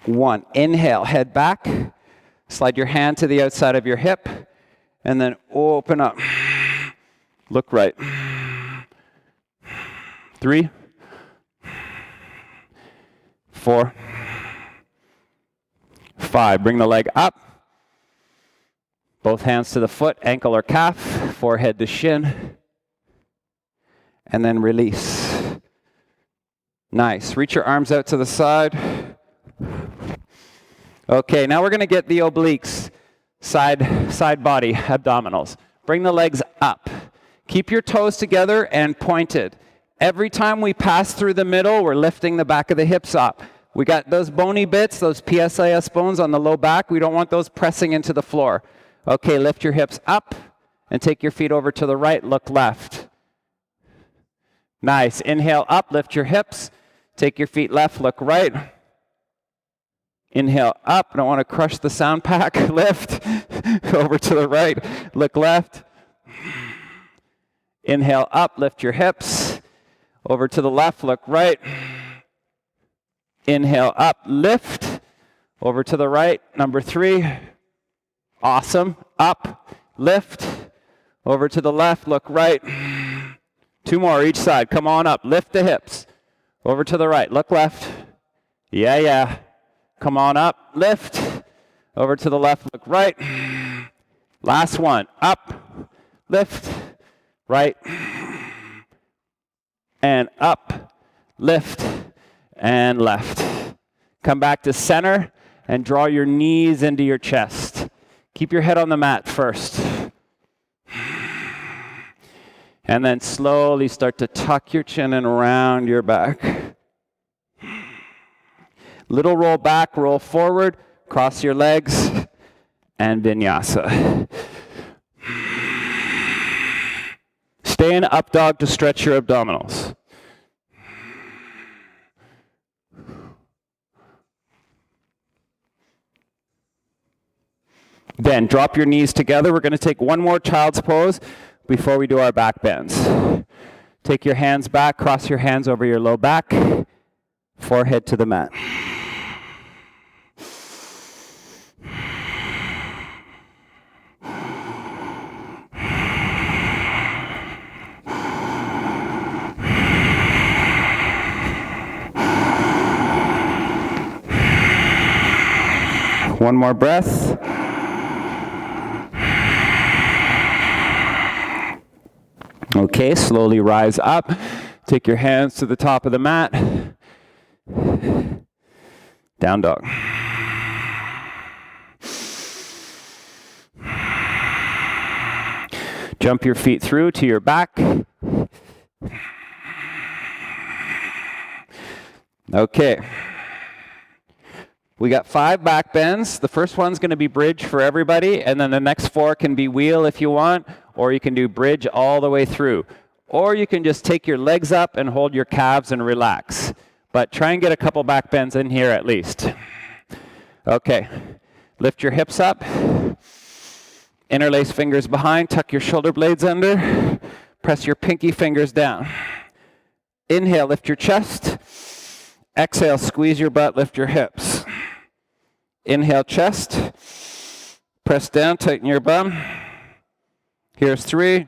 1. Inhale, head back. Slide your hand to the outside of your hip. And then open up. Look right. 3, 4, 5. Bring the leg up. Both hands to the foot, ankle or calf, forehead to shin. And then release. Nice. Reach your arms out to the side. Okay, now we're going to get the obliques. Side body, abdominals. Bring the legs up. Keep your toes together and pointed. Every time we pass through the middle, we're lifting the back of the hips up. We got those bony bits, those PSIS bones on the low back. We don't want those pressing into the floor. Okay, lift your hips up and take your feet over to the right. Look left. Nice. Inhale up, lift your hips. Take your feet left, look right. Inhale up. I don't want to crush the sound pack. Lift. Over to the right. Look left. Inhale up. Lift your hips. Over to the left. Look right. Inhale up. Lift. Over to the right. Number 3. Awesome. Up. Lift. Over to the left. Look right. 2 more each side. Come on up. Lift the hips. Over to the right. Look left. Yeah. Come on up. Lift. Over to the left. Look right. Last one. Up. Lift. Right. And up. Lift. And left. Come back to center and draw your knees into your chest. Keep your head on the mat first. And then slowly start to tuck your chin and round your back. Little roll back, roll forward, cross your legs, and VNYSA. Stay in up dog to stretch your abdominals. Then drop your knees together. We're going to take one more child's pose before we do our back bends. Take your hands back, cross your hands over your low back, forehead to the mat. One more breath. Okay, slowly rise up. Take your hands to the top of the mat. Down dog. Jump your feet through to your back. Okay. We got 5 back bends. The first one's going to be bridge for everybody, and then the next 4 can be wheel if you want, or you can do bridge all the way through. Or you can just take your legs up and hold your calves and relax. But try and get a couple back bends in here at least. Okay. Lift your hips up. Interlace fingers behind. Tuck your shoulder blades under. Press your pinky fingers down. Inhale, lift your chest. Exhale, squeeze your butt, lift your hips. Inhale, chest. Press down, tighten your bum. Here's 3,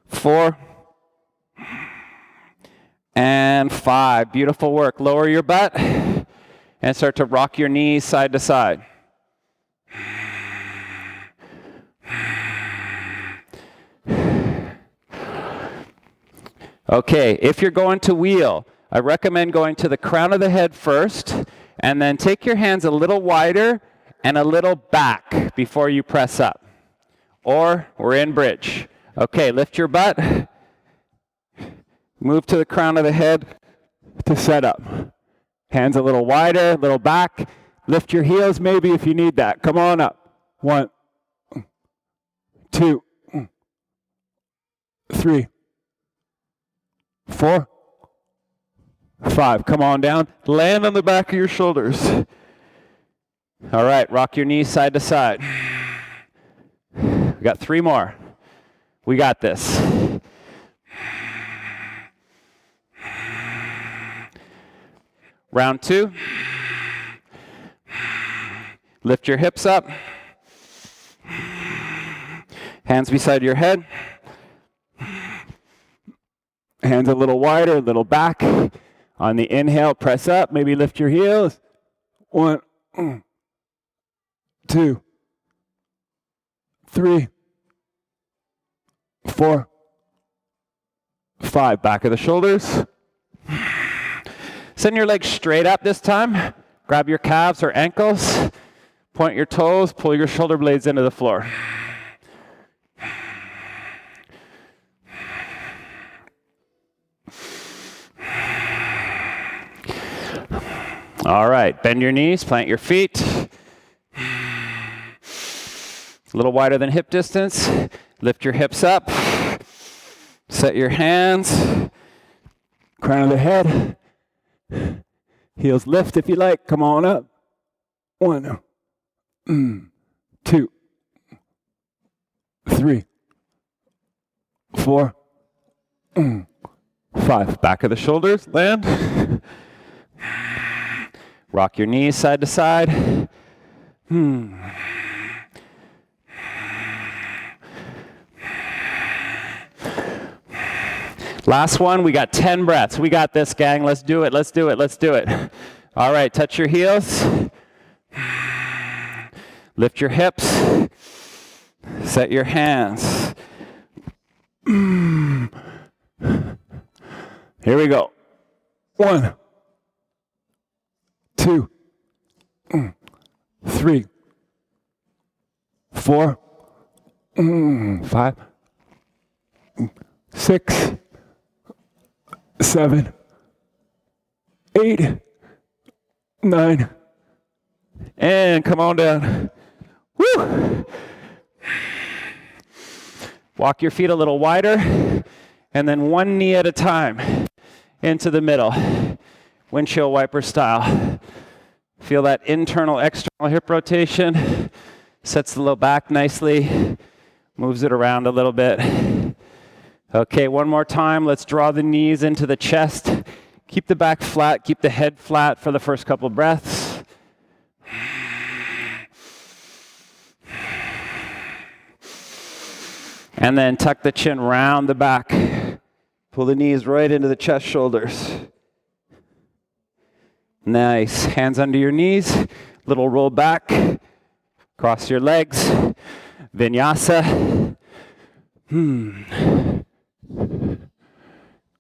4, and 5. Beautiful work. Lower your butt and start to rock your knees side to side. Okay, if you're going to wheel, I recommend going to the crown of the head first, and then take your hands a little wider and a little back before you press up. Or we're in bridge. Okay, lift your butt. Move to the crown of the head to set up. Hands a little wider, a little back. Lift your heels maybe if you need that. Come on up. 1, 2, 3, 4, 5. Come on down. Land on the back of your shoulders. All right, rock your knees side to side. We got 3 more. We got this. Round 2. Lift your hips up. Hands beside your head. Hands a little wider, a little back. On the inhale, press up. Maybe lift your heels. 1, 2, 3, 4, 5. Back of the shoulders. Send your legs straight up this time. Grab your calves or ankles. Point your toes. Pull your shoulder blades into the floor. All right, bend your knees, plant your feet. A little wider than hip distance. Lift your hips up. Set your hands. Crown of the head. Heels lift if you like. Come on up. 1, 2, 3, 4, 5. Back of the shoulders, land. Rock your knees side to side. Last one, we got 10 breaths. We got this, gang. Let's do it, let's do it, let's do it. All right, touch your heels. Lift your hips. Set your hands. Here we go. 1, 2, 3, 4, 5, 6, 7, 8, 9, and come on down. Woo! Walk your feet a little wider, and then one knee at a time into the middle, windshield wiper style. Feel that internal, external hip rotation. Sets the low back nicely, moves it around a little bit. Okay, one more time. Let's draw the knees into the chest. Keep the back flat, keep the head flat for the first couple breaths. And then tuck the chin round the back. Pull the knees right into the chest, shoulders. Nice. Hands under your knees. Little roll back. Cross your legs. VNYSA.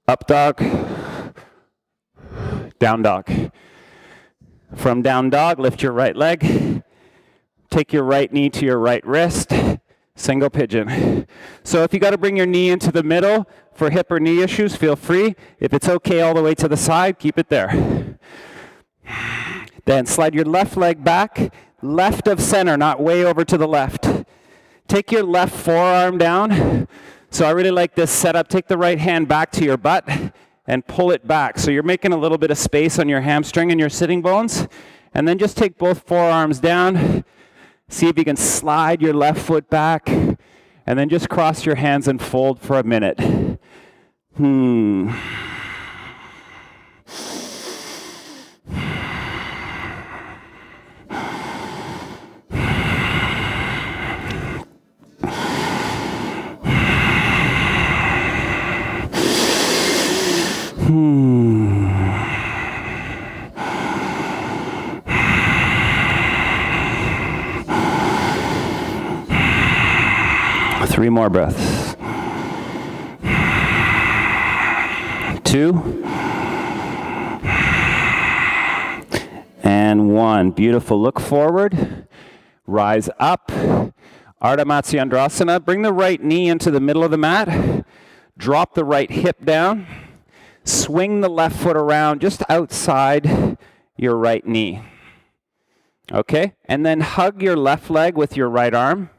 Up dog, down dog. From down dog, lift your right leg. Take your right knee to your right wrist. Single pigeon. So if you got to bring your knee into the middle for hip or knee issues, feel free. If it's okay all the way to the side, keep it there. Then slide your left leg back, left of center, not way over to the left. Take your left forearm down. So I really like this setup. Take the right hand back to your butt and pull it back. So you're making a little bit of space on your hamstring and your sitting bones. And then just take both forearms down. See if you can slide your left foot back. And then just cross your hands and fold for a minute. 3 more breaths. 2. And 1. Beautiful. Look forward. Rise up. Ardha Matsyendrasana. Bring the right knee into the middle of the mat. Drop the right hip down. Swing the left foot around just outside your right knee. Okay? And then hug your left leg with your right arm.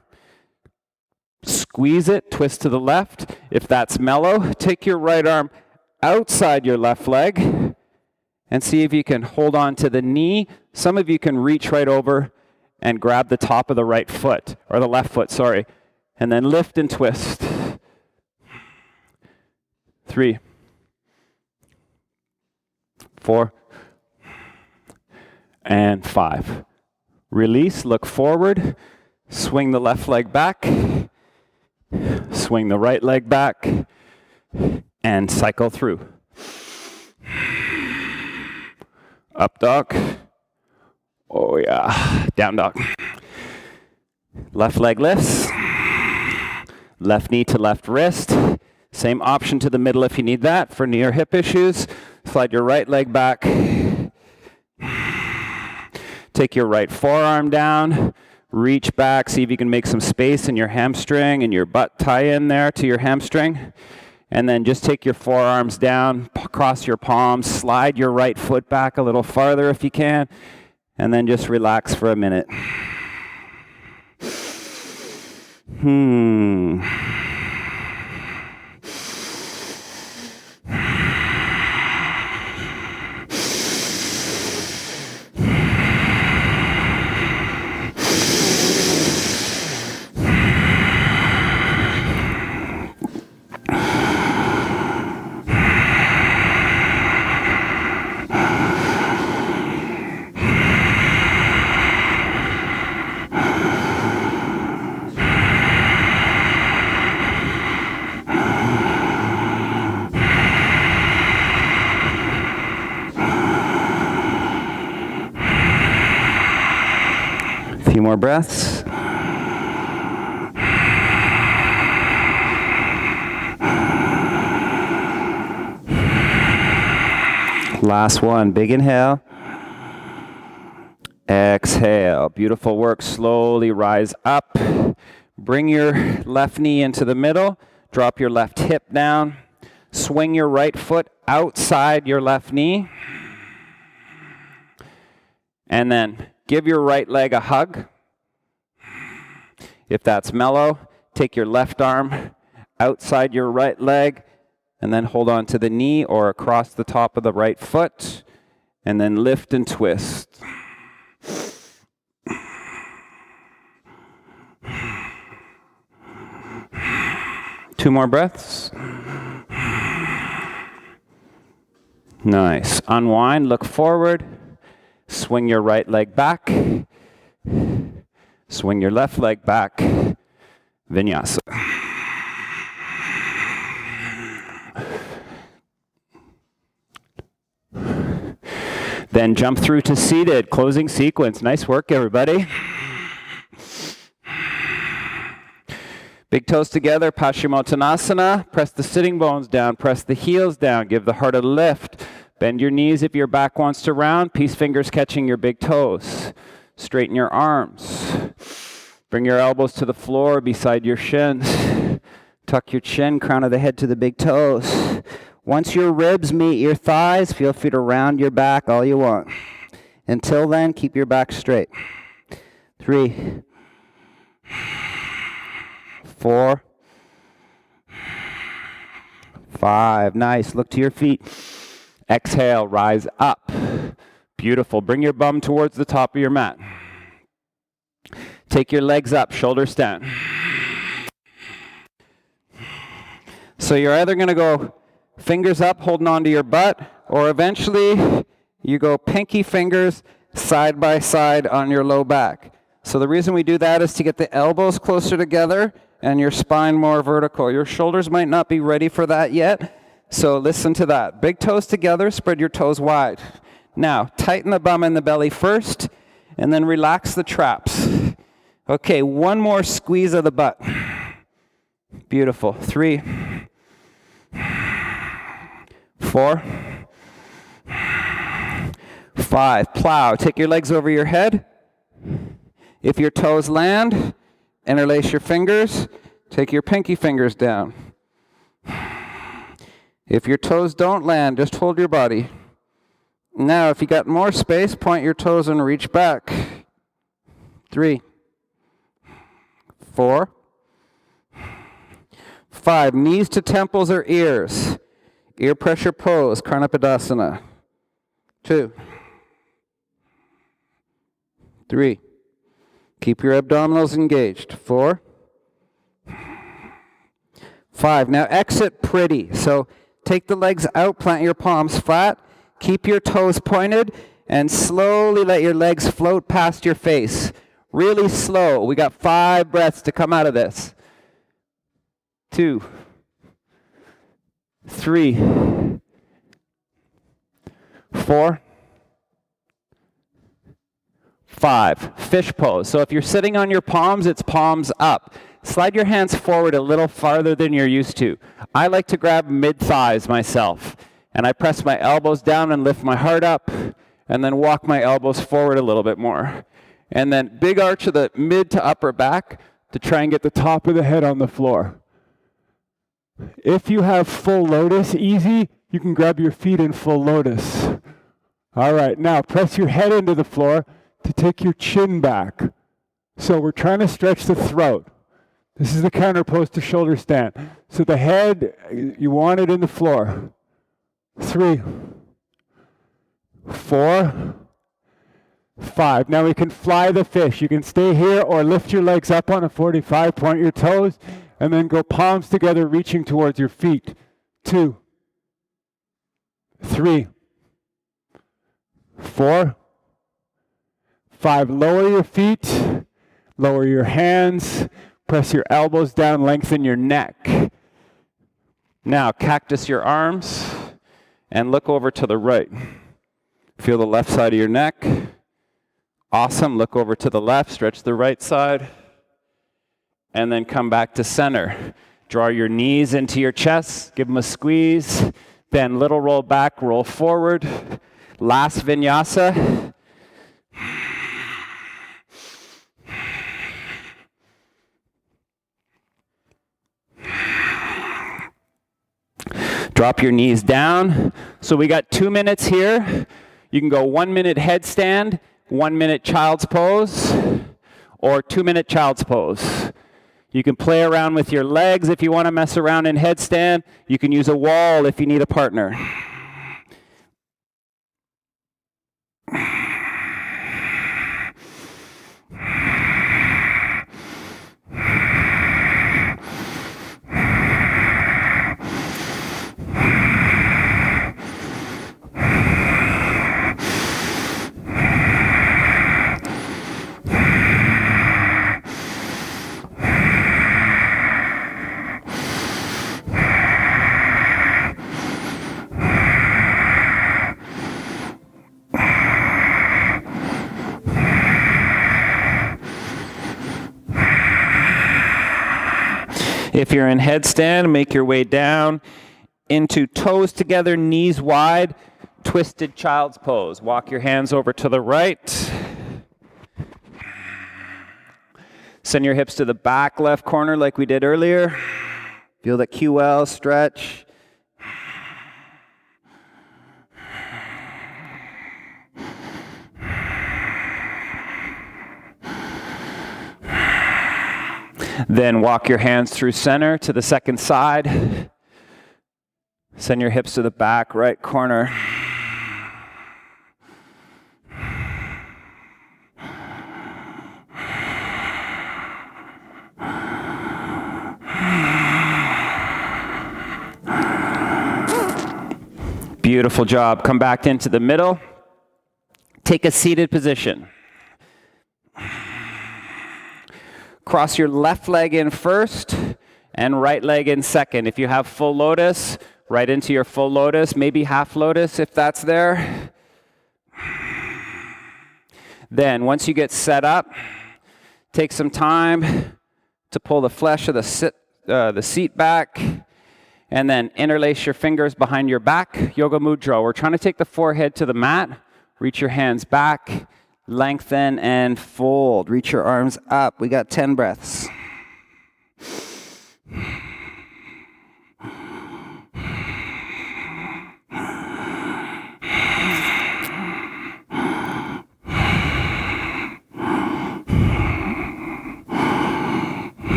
Squeeze it, twist to the left. If that's mellow, take your right arm outside your left leg and see if you can hold on to the knee. Some of you can reach right over and grab the top of the right foot, or the left foot, sorry. And then lift and twist. 3, 4, and 5. Release, look forward, swing the left leg back, swing the right leg back, and cycle through. Up dog. Oh yeah, down dog. Left leg lifts. Left knee to left wrist. Same option to the middle if you need that for knee or hip issues. Slide your right leg back. Take your right forearm down. Reach back, see if you can make some space in your hamstring and your butt tie in there to your hamstring. And then just take your forearms down, cross your palms, slide your right foot back a little farther if you can, and then just relax for a minute. 3, more breaths. Last one, big inhale. Exhale. Beautiful work. Slowly rise up. Bring your left knee into the middle. Drop your left hip down. Swing your right foot outside your left knee. And then give your right leg a hug. If that's mellow, take your left arm outside your right leg and then hold on to the knee or across the top of the right foot and then lift and twist. Two more breaths. Nice. Unwind, look forward. Swing your right leg back. Swing your left leg back. Vinyasa. Then jump through to seated, closing sequence. Nice work, everybody. Big toes together, Paschimottanasana. Press the sitting bones down, press the heels down, give the heart a lift. Bend your knees if your back wants to round, peace fingers catching your big toes. Straighten your arms. Bring your elbows to the floor beside your shins. Tuck your chin, crown of the head to the big toes. Once your ribs meet your thighs, feel free to round your back all you want. Until then, keep your back straight. 3, 4, 5. Nice. Look to your feet. Exhale, rise up. Beautiful. Bring your bum towards the top of your mat. Take your legs up, shoulders down. So you're either going to go fingers up, holding onto your butt, or eventually you go pinky fingers side by side on your low back. So the reason we do that is to get the elbows closer together and your spine more vertical. Your shoulders might not be ready for that yet, so listen to that. Big toes together, spread your toes wide. Now, tighten the bum and the belly first, and then relax the traps. Okay, one more squeeze of the butt. Beautiful. 3, 4, 5. Plow. Take your legs over your head. If your toes land, interlace your fingers. Take your pinky fingers down. If your toes don't land, just hold your body. Now, if you got more space, point your toes and reach back. 3, 4, 5. Knees to temples or ears. Ear pressure pose, Karnapadasana. 2, 3. Keep your abdominals engaged. 4, 5. Now exit pretty. So take the legs out, plant your palms flat, keep your toes pointed, and slowly let your legs float past your face. Really slow. We got 5 breaths to come out of this. 2, 3, 4, 5. Fish pose. So if you're sitting on your palms, it's palms up. Slide your hands forward a little farther than you're used to. I like to grab mid-thighs myself. And I press my elbows down and lift my heart up, and then walk my elbows forward a little bit more. And then big arch of the mid to upper back to try and get the top of the head on the floor. If you have full lotus, easy, you can grab your feet in full lotus. All right, now press your head into the floor to take your chin back. So we're trying to stretch the throat. This is the counter pose to shoulder stand. So the head, you want it in the floor. 3, 4, 5. Now we can fly the fish. You can stay here or lift your legs up on a 45, point your toes, and then go palms together, reaching towards your feet. 2, 3, 4, 5. Lower your feet, lower your hands, press your elbows down, lengthen your neck. Now cactus your arms and look over to the right. Feel the left side of your neck. Awesome. Look over to the left, stretch the right side, and then come back to center. Draw your knees into your chest, give them a squeeze, then little roll back, roll forward. Last VNYSA. Drop your knees down. So we got 2 minutes here. You can go 1 minute headstand, 1 minute child's pose, or 2 minute child's pose. You can play around with your legs if you want to mess around in headstand. You can use a wall if you need a partner. If you're in headstand, make your way down into toes together, knees wide, twisted child's pose. Walk your hands over to the right. Send your hips to the back left corner like we did earlier. Feel that QL stretch. Then walk your hands through center to the second side. Send your hips to the back right corner. Beautiful job. Come back into the middle. Take a seated position. Cross your left leg in first and right leg in second. If you have full lotus, right into your full lotus, maybe half lotus if that's there. Then once you get set up, take some time to pull the flesh of the seat back, and then interlace your fingers behind your back. Yoga Mudra. We're trying to take the forehead to the mat. Reach your hands back. Lengthen and fold. Reach your arms up. We got 10 breaths.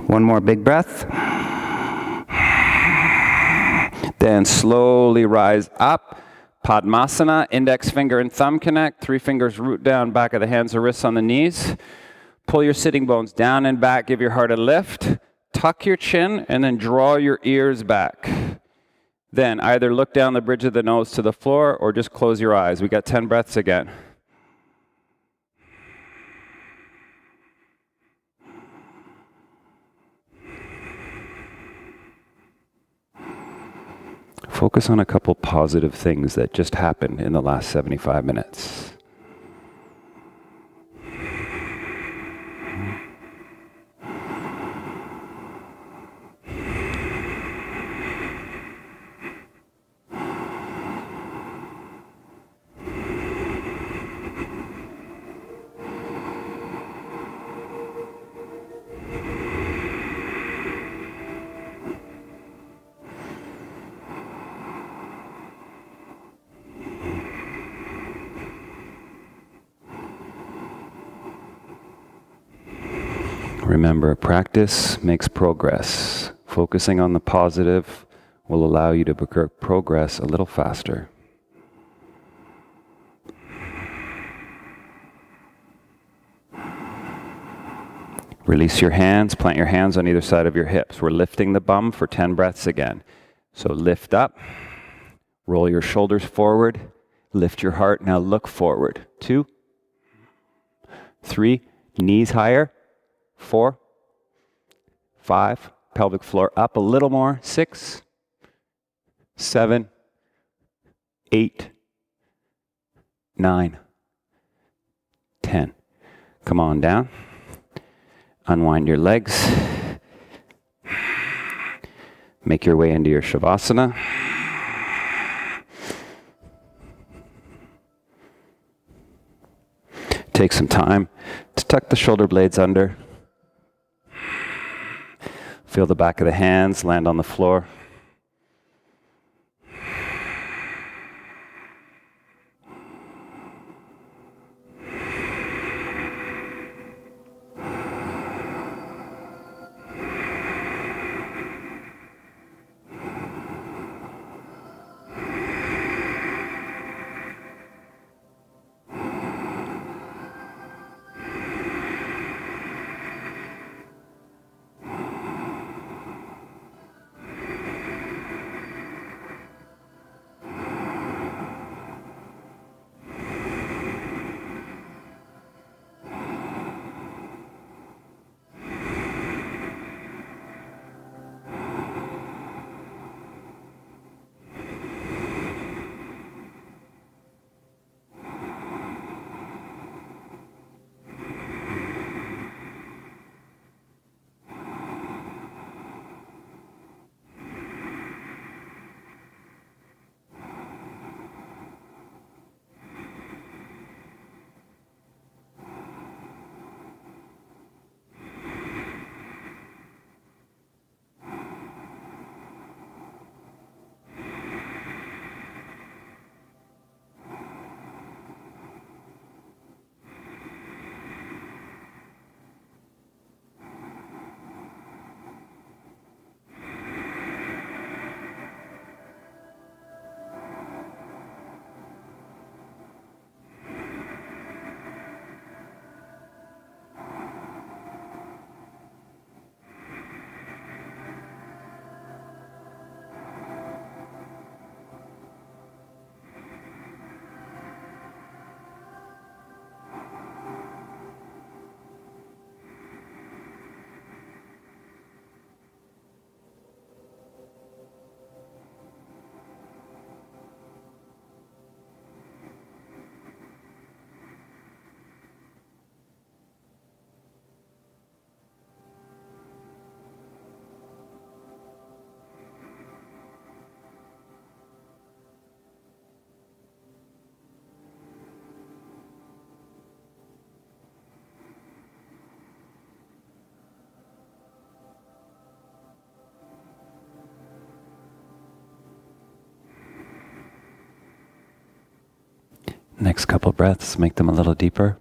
One more big breath. Then slowly rise up. Padmasana, index finger and thumb connect. 3 fingers root down, back of the hands or wrists on the knees. Pull your sitting bones down and back. Give your heart a lift. Tuck your chin and then draw your ears back. Then either look down the bridge of the nose to the floor or just close your eyes. We got 10 breaths again. Focus on a couple positive things that just happened in the last 75 minutes. Remember, practice makes progress. Focusing on the positive will allow you to progress a little faster. Release your hands, plant your hands on either side of your hips. We're lifting the bum for 10 breaths again. So lift up, roll your shoulders forward, lift your heart, now look forward. 2, 3, knees higher. 4, 5, pelvic floor up a little more. 6, 7, 8, 9, 10. Come on down. Unwind your legs. Make your way into your Savasana. Take some time to tuck the shoulder blades under. Feel the back of the hands land on the floor. Next couple breaths, make them a little deeper.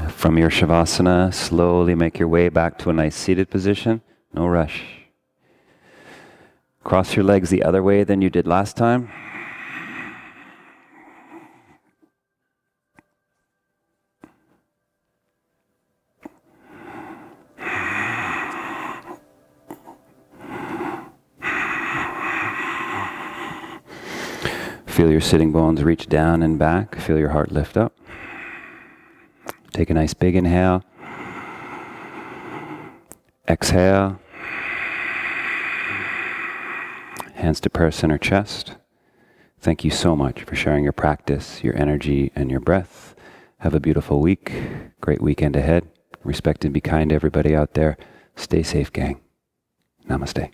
From your Savasana, slowly make your way back to a nice seated position. No rush. Cross your legs the other way than you did last time. Feel your sitting bones reach down and back. Feel your heart lift up. Take a nice big inhale. Exhale. Hands to prayer center chest. Thank you so much for sharing your practice, your energy, and your breath. Have a beautiful week. Great weekend ahead. Respect and be kind to everybody out there. Stay safe, gang. Namaste.